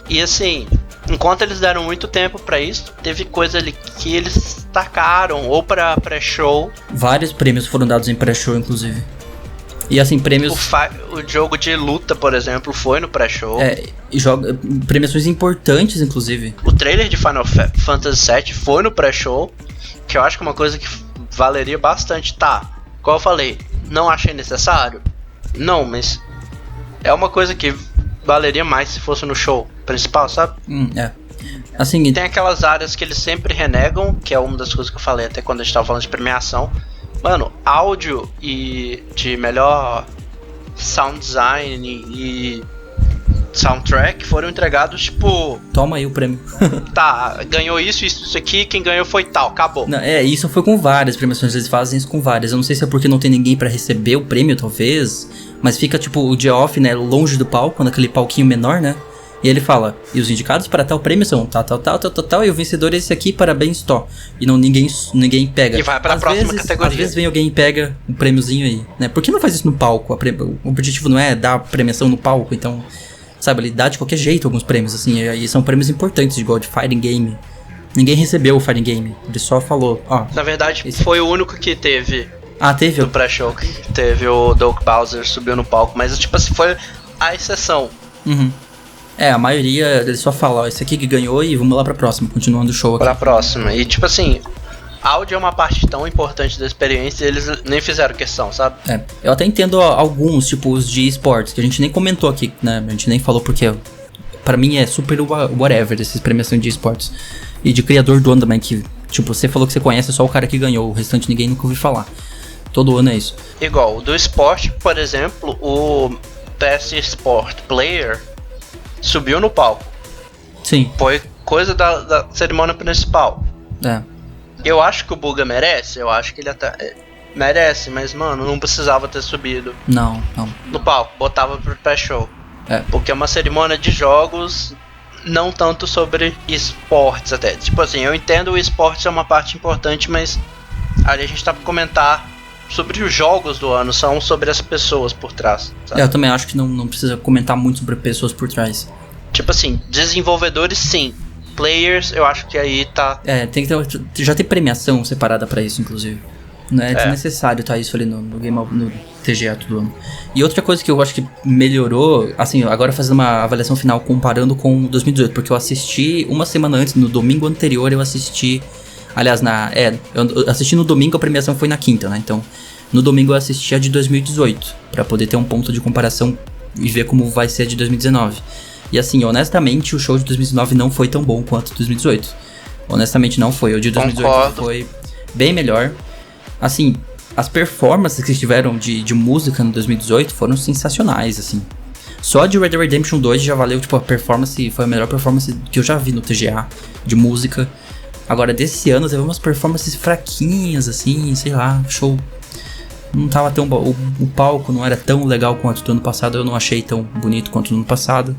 [SPEAKER 3] E assim, enquanto eles deram muito tempo pra isso, teve coisa ali que eles tacaram, ou pra pré-show.
[SPEAKER 2] Vários prêmios foram dados em pré-show, inclusive. E assim, prêmios...
[SPEAKER 3] O jogo de luta, por exemplo, foi no pré-show.
[SPEAKER 2] Premiações importantes, inclusive.
[SPEAKER 3] O trailer de Final Fantasy VII foi no pré-show, que eu acho que é uma coisa que valeria bastante. Tá, como eu falei, não achei necessário? Não, mas é uma coisa que valeria mais se fosse no show principal, sabe?
[SPEAKER 2] É. Assim,
[SPEAKER 3] Tem aquelas áreas que eles sempre renegam, que é uma das coisas que eu falei até quando a gente tava falando de premiação. Mano, áudio e de melhor sound design e soundtrack foram entregados, tipo,
[SPEAKER 2] toma aí o prêmio.
[SPEAKER 3] tá, ganhou isso aqui, quem ganhou foi tal, acabou.
[SPEAKER 2] Não, isso foi com várias premiações, eles fazem isso com várias. Eu não sei se é porque não tem ninguém pra receber o prêmio, talvez, mas fica tipo o dia off, né, longe do palco, naquele palquinho menor, né? E ele fala, e os indicados para tal prêmio são tal, e o vencedor é esse aqui, parabéns, tó. E não, ninguém pega.
[SPEAKER 3] E vai pra próxima categoria.
[SPEAKER 2] Às vezes vem alguém e pega um prêmiozinho aí, né? Por que não faz isso no palco? O objetivo não é dar premiação no palco, então, sabe, ele dá de qualquer jeito alguns prêmios, assim, e são prêmios importantes, igual de Fighting Game. Ninguém recebeu o Fighting Game, ele só falou, ó.
[SPEAKER 3] Na verdade, foi o único que teve.
[SPEAKER 2] Ah, teve?
[SPEAKER 3] No pré-show, que teve o Doug Bowser, subiu no palco, mas tipo assim, foi a exceção.
[SPEAKER 2] Uhum. A maioria eles só falam, ó, esse aqui que ganhou e vamos lá pra próxima, continuando o show aqui.
[SPEAKER 3] Pra próxima. E tipo assim, áudio é uma parte tão importante da experiência e eles nem fizeram questão, sabe?
[SPEAKER 2] Eu até entendo alguns, tipo os de esportes, que a gente nem comentou aqui, né? A gente nem falou porque pra mim é super whatever essas premiações de esportes. E de criador do ano também, que tipo, você falou que você conhece só o cara que ganhou, o restante ninguém nunca ouviu falar. Todo ano é isso.
[SPEAKER 3] Igual, do esporte, por exemplo, o Best Sport Player subiu no palco.
[SPEAKER 2] Sim.
[SPEAKER 3] Foi coisa da cerimônia principal. Eu acho que o Buga merece, eu acho que ele até merece, mas mano, não precisava ter subido.
[SPEAKER 2] Não.
[SPEAKER 3] No palco, botava pro pré-show. Porque é uma cerimônia de jogos, não tanto sobre esportes até. Tipo assim, eu entendo o esportes é uma parte importante, mas ali a gente tá pra comentar sobre os jogos do ano, são sobre as pessoas por trás, sabe?
[SPEAKER 2] Eu também acho que não precisa comentar muito sobre pessoas por trás.
[SPEAKER 3] Tipo assim, desenvolvedores sim, players eu acho que aí tá...
[SPEAKER 2] Tem que ter, já tem premiação separada pra isso, inclusive. Não é desnecessário tá isso ali no TGA todo ano. E outra coisa que eu acho que melhorou, assim, agora fazendo uma avaliação final comparando com 2018, porque eu assisti uma semana antes, no domingo anterior eu assisti. Aliás, eu assisti no domingo, a premiação foi na quinta, né? Então, no domingo eu assisti a de 2018, pra poder ter um ponto de comparação e ver como vai ser a de 2019. E assim, honestamente, o show de 2019 não foi tão bom quanto o de 2018. Honestamente, não foi. O de 2018
[SPEAKER 3] Concordo.
[SPEAKER 2] Foi bem melhor. Assim, as performances que tiveram de música no 2018 foram sensacionais, assim. Só de Red Dead Redemption 2 já valeu, tipo, a performance, foi a melhor performance que eu já vi no TGA, de música. Agora, desse ano, teve umas performances fraquinhas, assim, sei lá, show não tava tão bom. O palco não era tão legal quanto do ano passado, eu não achei tão bonito quanto do ano passado.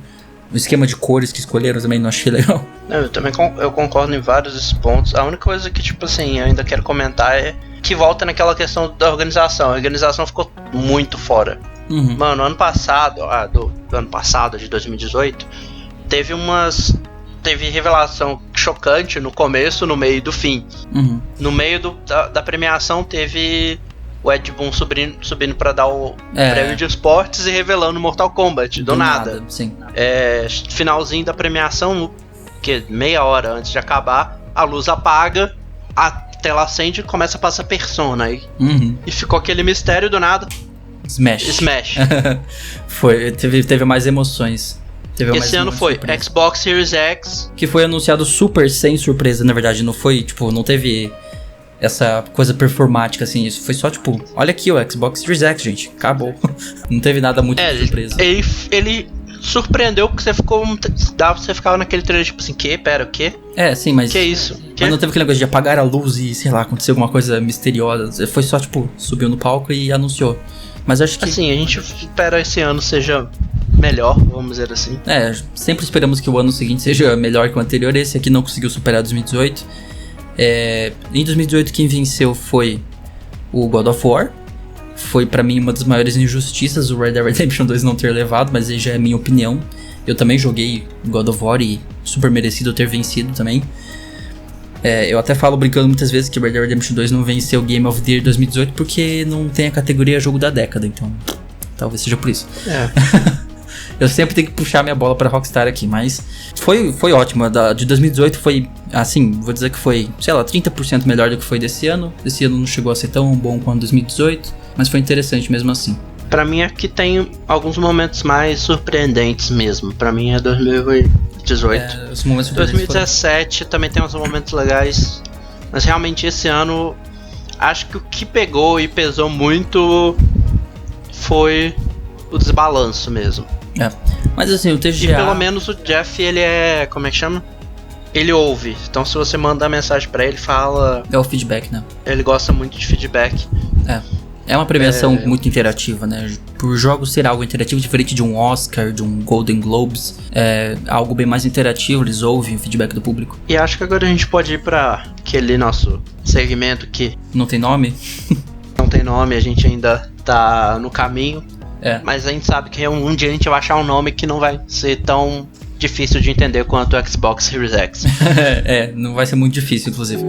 [SPEAKER 2] O esquema de cores que escolheram também não achei legal.
[SPEAKER 3] Eu também eu concordo em vários desses pontos. A única coisa que, tipo assim, eu ainda quero comentar é que volta naquela questão da organização. A organização ficou muito fora.
[SPEAKER 2] Uhum.
[SPEAKER 3] Mano, ano passado, do ano passado, de 2018, teve revelação chocante no começo, no meio e do fim.
[SPEAKER 2] Uhum.
[SPEAKER 3] No meio da premiação teve o Ed Boon subindo pra dar o prêmio de esportes e revelando Mortal Kombat, do nada.
[SPEAKER 2] Sim.
[SPEAKER 3] Finalzinho da premiação, que meia hora antes de acabar, a luz apaga, a tela acende e começa a passar Persona aí.
[SPEAKER 2] Uhum.
[SPEAKER 3] E ficou aquele mistério do nada. Smash.
[SPEAKER 2] Foi, teve mais emoções.
[SPEAKER 3] Esse ano foi surpresa. Xbox Series X.
[SPEAKER 2] Que foi anunciado super sem surpresa, na verdade. Não foi, tipo, não teve essa coisa performática, assim. Isso foi só, tipo, olha aqui o Xbox Series X, gente. Acabou. Não teve nada muito de surpresa.
[SPEAKER 3] Ele surpreendeu porque você ficava naquele trailer, tipo assim, pera, o quê?
[SPEAKER 2] Sim, mas...
[SPEAKER 3] Que isso?
[SPEAKER 2] Mas não teve aquele negócio de apagar a luz e, sei lá, acontecer alguma coisa misteriosa. Foi só, tipo, subiu no palco e anunciou. Mas acho que...
[SPEAKER 3] Assim, a gente espera esse ano seja melhor, vamos dizer assim.
[SPEAKER 2] Sempre esperamos que o ano seguinte seja melhor que o anterior. Esse aqui não conseguiu superar 2018. Em 2018 quem venceu foi o God of War. Foi pra mim uma das maiores injustiças o Red Dead Redemption 2 não ter levado, mas aí já é minha opinião. Eu também joguei God of War e super merecido ter vencido também. Eu até falo brincando muitas vezes que Red Dead Redemption 2 não venceu o Game of the Year 2018 porque não tem a categoria jogo da década, então talvez seja por isso. Eu sempre tenho que puxar minha bola pra Rockstar aqui, mas foi ótimo. De 2018 foi, assim, vou dizer que foi, sei lá, 30% melhor do que foi desse ano. Esse ano não chegou a ser tão bom quanto 2018, mas foi interessante mesmo assim.
[SPEAKER 3] Pra mim é que tem alguns momentos mais surpreendentes mesmo. Pra mim é 2018.
[SPEAKER 2] Os momentos surpreendentes
[SPEAKER 3] 2017 também tem uns momentos legais. Mas realmente esse ano, acho que o que pegou e pesou muito foi o desbalanço mesmo.
[SPEAKER 2] Mas assim, o TGA...
[SPEAKER 3] E pelo menos o Jeff, ele é... como é que chama? Ele ouve. Então se você mandar mensagem pra ele, fala...
[SPEAKER 2] É o feedback, né?
[SPEAKER 3] Ele gosta muito de feedback.
[SPEAKER 2] É uma premiação muito interativa, né? Por jogos ser algo interativo, diferente de um Oscar, de um Golden Globes, é algo bem mais interativo, eles ouvem o feedback do público.
[SPEAKER 3] E acho que agora a gente pode ir pra aquele nosso segmento que...
[SPEAKER 2] Não tem nome?
[SPEAKER 3] Não tem nome, a gente ainda tá no caminho. Mas a gente sabe que um dia a gente vai achar um nome que não vai ser tão difícil de entender quanto o Xbox Series X.
[SPEAKER 2] Não vai ser muito difícil, inclusive.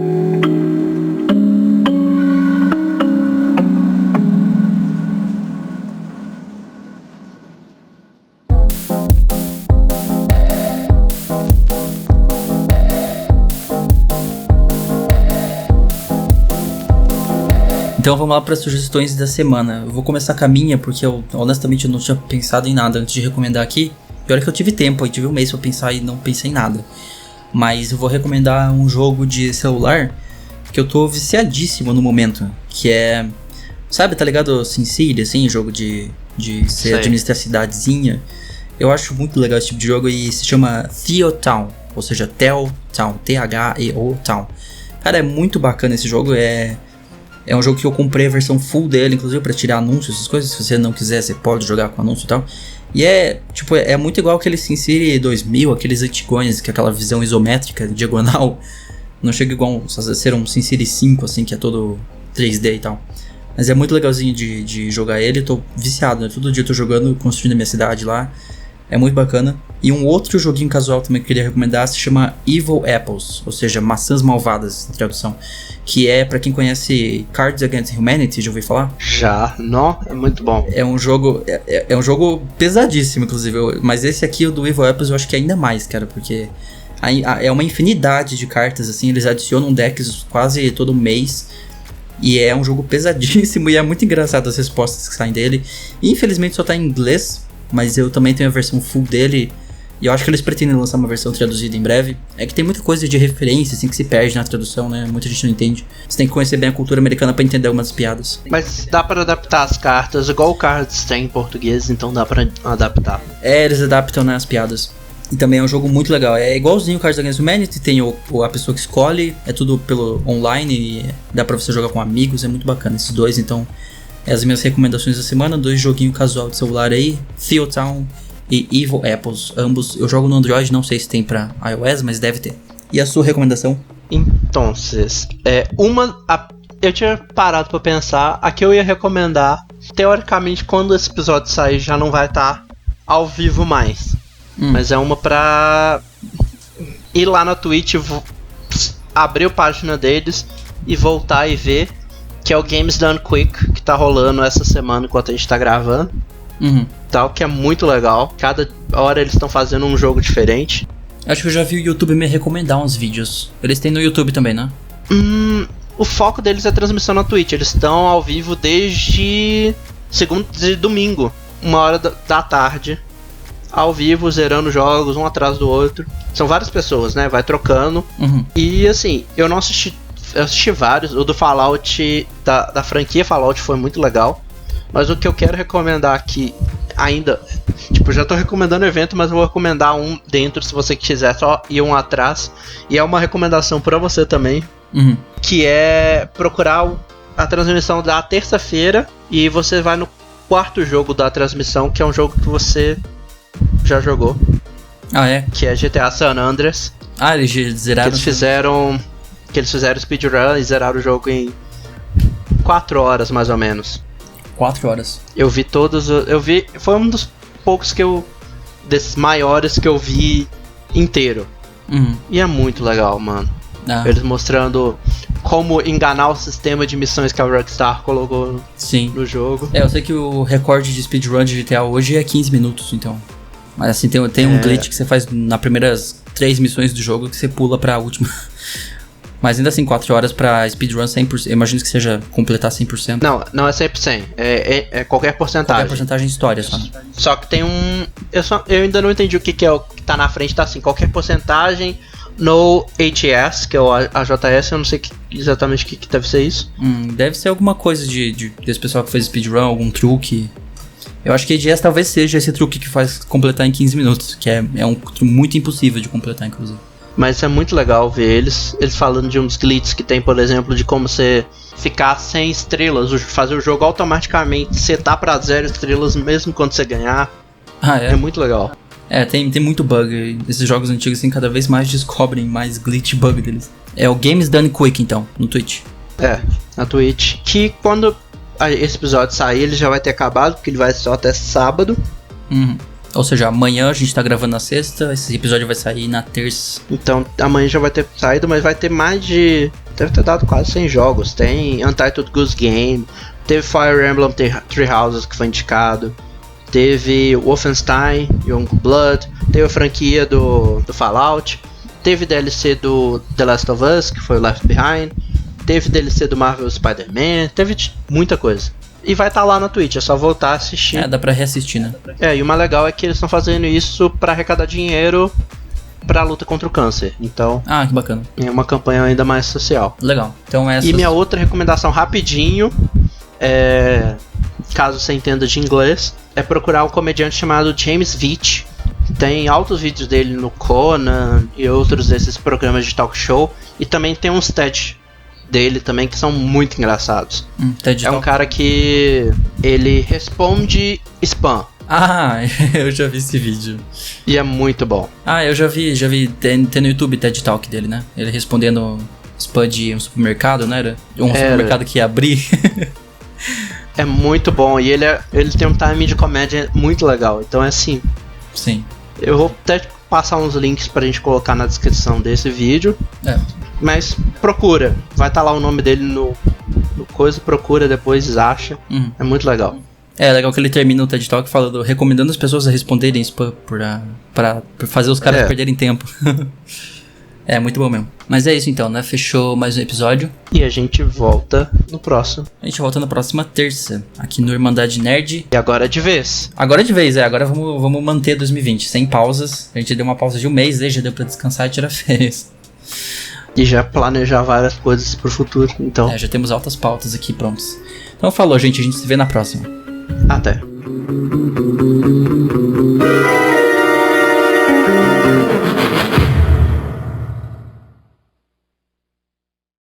[SPEAKER 2] Então vamos lá para as sugestões da semana. Eu vou começar com a minha, porque eu honestamente não tinha pensado em nada antes de recomendar aqui. Pior é que eu tive tempo, eu tive um mês pra pensar e não pensei em nada. Mas eu vou recomendar um jogo de celular que eu tô viciadíssimo no momento. Que é... sabe, tá ligado? SimCity, assim, jogo de você administrar a cidadezinha. Eu acho muito legal esse tipo de jogo e se chama Theo Town. Ou seja, Theo Town, T-H-E-O Town. Cara, é muito bacana esse jogo, É um jogo que eu comprei a versão full dele, inclusive pra tirar anúncios, essas coisas. Se você não quiser, você pode jogar com anúncio e tal. E é muito igual aquele SimCity 2000, aqueles antigões, que é aquela visão isométrica, diagonal. Não chega igual a ser um SimCity 5, assim, que é todo 3D e tal. Mas é muito legalzinho de jogar ele, tô viciado, né? Todo dia eu tô jogando, construindo a minha cidade lá. É muito bacana. E um outro joguinho casual também que eu queria recomendar se chama Evil Apples, ou seja, maçãs malvadas, em tradução. Que é, pra quem conhece Cards Against Humanity, já ouviu falar?
[SPEAKER 3] Já, não? É muito bom.
[SPEAKER 2] É um jogo, é um jogo pesadíssimo, inclusive. Mas esse aqui, o do Evil Apples, eu acho que é ainda mais, cara, porque é uma infinidade de cartas, assim, eles adicionam decks quase todo mês. E é um jogo pesadíssimo e é muito engraçado as respostas que saem dele. E, infelizmente só tá em inglês, mas eu também tenho a versão full dele. E eu acho que eles pretendem lançar uma versão traduzida em breve. É que tem muita coisa de referência, assim, que se perde na tradução, né? Muita gente não entende. Você tem que conhecer bem a cultura americana pra entender algumas piadas.
[SPEAKER 3] Mas dá pra adaptar as cartas, igual o Cards tem em português, então dá pra adaptar.
[SPEAKER 2] Eles adaptam, né, as piadas. E também é um jogo muito legal. É igualzinho o Cards Against Humanity, tem a pessoa que escolhe, é tudo pelo online, e dá pra você jogar com amigos, é muito bacana. Esses dois, então, as minhas recomendações da semana, 2 joguinhos casual de celular aí, Theo Town e Evil Apples, ambos. Eu jogo no Android, não sei se tem pra iOS, mas deve ter. E a sua recomendação?
[SPEAKER 3] Então, eu tinha parado pra pensar, a que eu ia recomendar, teoricamente, quando esse episódio sair, já não vai estar ao vivo mais. Mas é uma pra ir lá na Twitch, abrir a página deles e voltar e ver, que é o Games Done Quick, que tá rolando essa semana enquanto a gente tá gravando. Tal, que é muito legal. Cada hora eles estão fazendo um jogo diferente.
[SPEAKER 2] Acho que eu já vi o YouTube me recomendar uns vídeos. Eles têm no YouTube também, né?
[SPEAKER 3] O foco deles é transmissão na Twitch. Eles estão ao vivo desde domingo, 1h da tarde. Ao vivo, zerando jogos, um atrás do outro. São várias pessoas, né? Vai trocando. E assim, eu não assisti. Eu assisti vários. O do Fallout, da franquia Fallout, foi muito legal. Mas o que eu quero recomendar aqui ainda, tipo, já tô recomendando o evento, mas eu vou recomendar um dentro, se você quiser só ir um atrás. E é uma recomendação pra você também, que é procurar a transmissão da terça-feira e você vai no quarto jogo da transmissão, que é um jogo que você já jogou.
[SPEAKER 2] Ah, é?
[SPEAKER 3] Que é GTA San Andreas.
[SPEAKER 2] Ah, eles zeraram.
[SPEAKER 3] Eles fizeram speedrun e zeraram o jogo em 4 horas, mais ou menos.
[SPEAKER 2] 4 horas.
[SPEAKER 3] Eu vi todos. Foi um dos poucos desses maiores que eu vi inteiro. E é muito legal, mano. Eles mostrando como enganar o sistema de missões que a Rockstar colocou no jogo.
[SPEAKER 2] Eu sei que o recorde de speedrun de GTA hoje é 15 minutos, então. Mas assim, tem um glitch que você faz nas primeiras 3 missões do jogo que você pula pra última. Mas ainda assim, 4 horas pra speedrun 100%. Eu imagino que seja completar 100%.
[SPEAKER 3] Não é 100%. É qualquer porcentagem.
[SPEAKER 2] Qualquer porcentagem de história só.
[SPEAKER 3] Só que tem um... Eu ainda não entendi o que é o que tá na frente. Tá assim, qualquer porcentagem no ATS, que é o AJS. Eu não sei exatamente o que deve ser isso.
[SPEAKER 2] Deve ser alguma coisa desse pessoal que fez speedrun, algum truque. Eu acho que AGS talvez seja esse truque que faz completar em 15 minutos. Que é um truque muito impossível de completar, inclusive.
[SPEAKER 3] Mas é muito legal ver eles falando de uns glitches que tem, por exemplo, de como você ficar sem estrelas, fazer o jogo automaticamente setar pra 0 estrelas mesmo quando você ganhar. É muito legal.
[SPEAKER 2] Tem muito bug. Esses jogos antigos assim, cada vez mais descobrem mais glitch bug deles. É o Games Done Quick, então, no Twitch.
[SPEAKER 3] Na Twitch. Que quando esse episódio sair, ele já vai ter acabado, porque ele vai só até sábado.
[SPEAKER 2] Ou seja, amanhã a gente tá gravando na sexta, esse episódio vai sair na terça.
[SPEAKER 3] Então amanhã já vai ter saído, mas vai ter mais de... Deve ter dado quase 100 jogos. Tem Untitled Goose Game, teve Fire Emblem Three Houses que foi indicado, teve Wolfenstein Youngblood, teve a franquia do Fallout, teve DLC do The Last of Us, que foi o Left Behind, teve DLC do Marvel Spider-Man, teve muita coisa. E vai estar lá na Twitch, é só voltar a assistir.
[SPEAKER 2] Dá pra reassistir, né?
[SPEAKER 3] E o mais legal é que eles estão fazendo isso pra arrecadar dinheiro pra luta contra o câncer. Então,
[SPEAKER 2] que bacana.
[SPEAKER 3] É uma campanha ainda mais social.
[SPEAKER 2] Legal. Então
[SPEAKER 3] E minha outra recomendação rapidinho, caso você entenda de inglês, é procurar um comediante chamado James Veitch. Tem altos vídeos dele no Conan e outros desses programas de talk show. E também tem uns TED dele também que são muito engraçados.
[SPEAKER 2] TED
[SPEAKER 3] é um cara que ele responde spam.
[SPEAKER 2] Eu já vi esse vídeo.
[SPEAKER 3] E é muito bom.
[SPEAKER 2] Eu já vi tem no YouTube TED Talk dele, né? Ele respondendo spam de um supermercado, não era? Supermercado que ia abrir.
[SPEAKER 3] É muito bom. E ele tem um timing de comédia muito legal. Então é assim.
[SPEAKER 2] Sim.
[SPEAKER 3] Eu vou até passar uns links pra gente colocar na descrição desse vídeo. Mas procura. Vai estar lá o nome dele no coisa. Procura, depois acha. É muito legal.
[SPEAKER 2] É legal que ele termina o TED Talk recomendando as pessoas a responderem spam pra fazer os caras perderem tempo. É muito bom mesmo. Mas é isso então, né? Fechou mais um episódio.
[SPEAKER 3] E a gente volta no próximo.
[SPEAKER 2] A gente volta na próxima terça, aqui no Irmandade Nerd.
[SPEAKER 3] E agora é de vez.
[SPEAKER 2] Agora é de vez, agora vamos manter 2020, sem pausas. A gente deu uma pausa de um mês, já deu pra descansar e tirar férias.
[SPEAKER 3] E já planejar várias coisas pro futuro, então.
[SPEAKER 2] Já temos altas pautas aqui prontas. Então falou, gente, a gente se vê na próxima.
[SPEAKER 3] Até.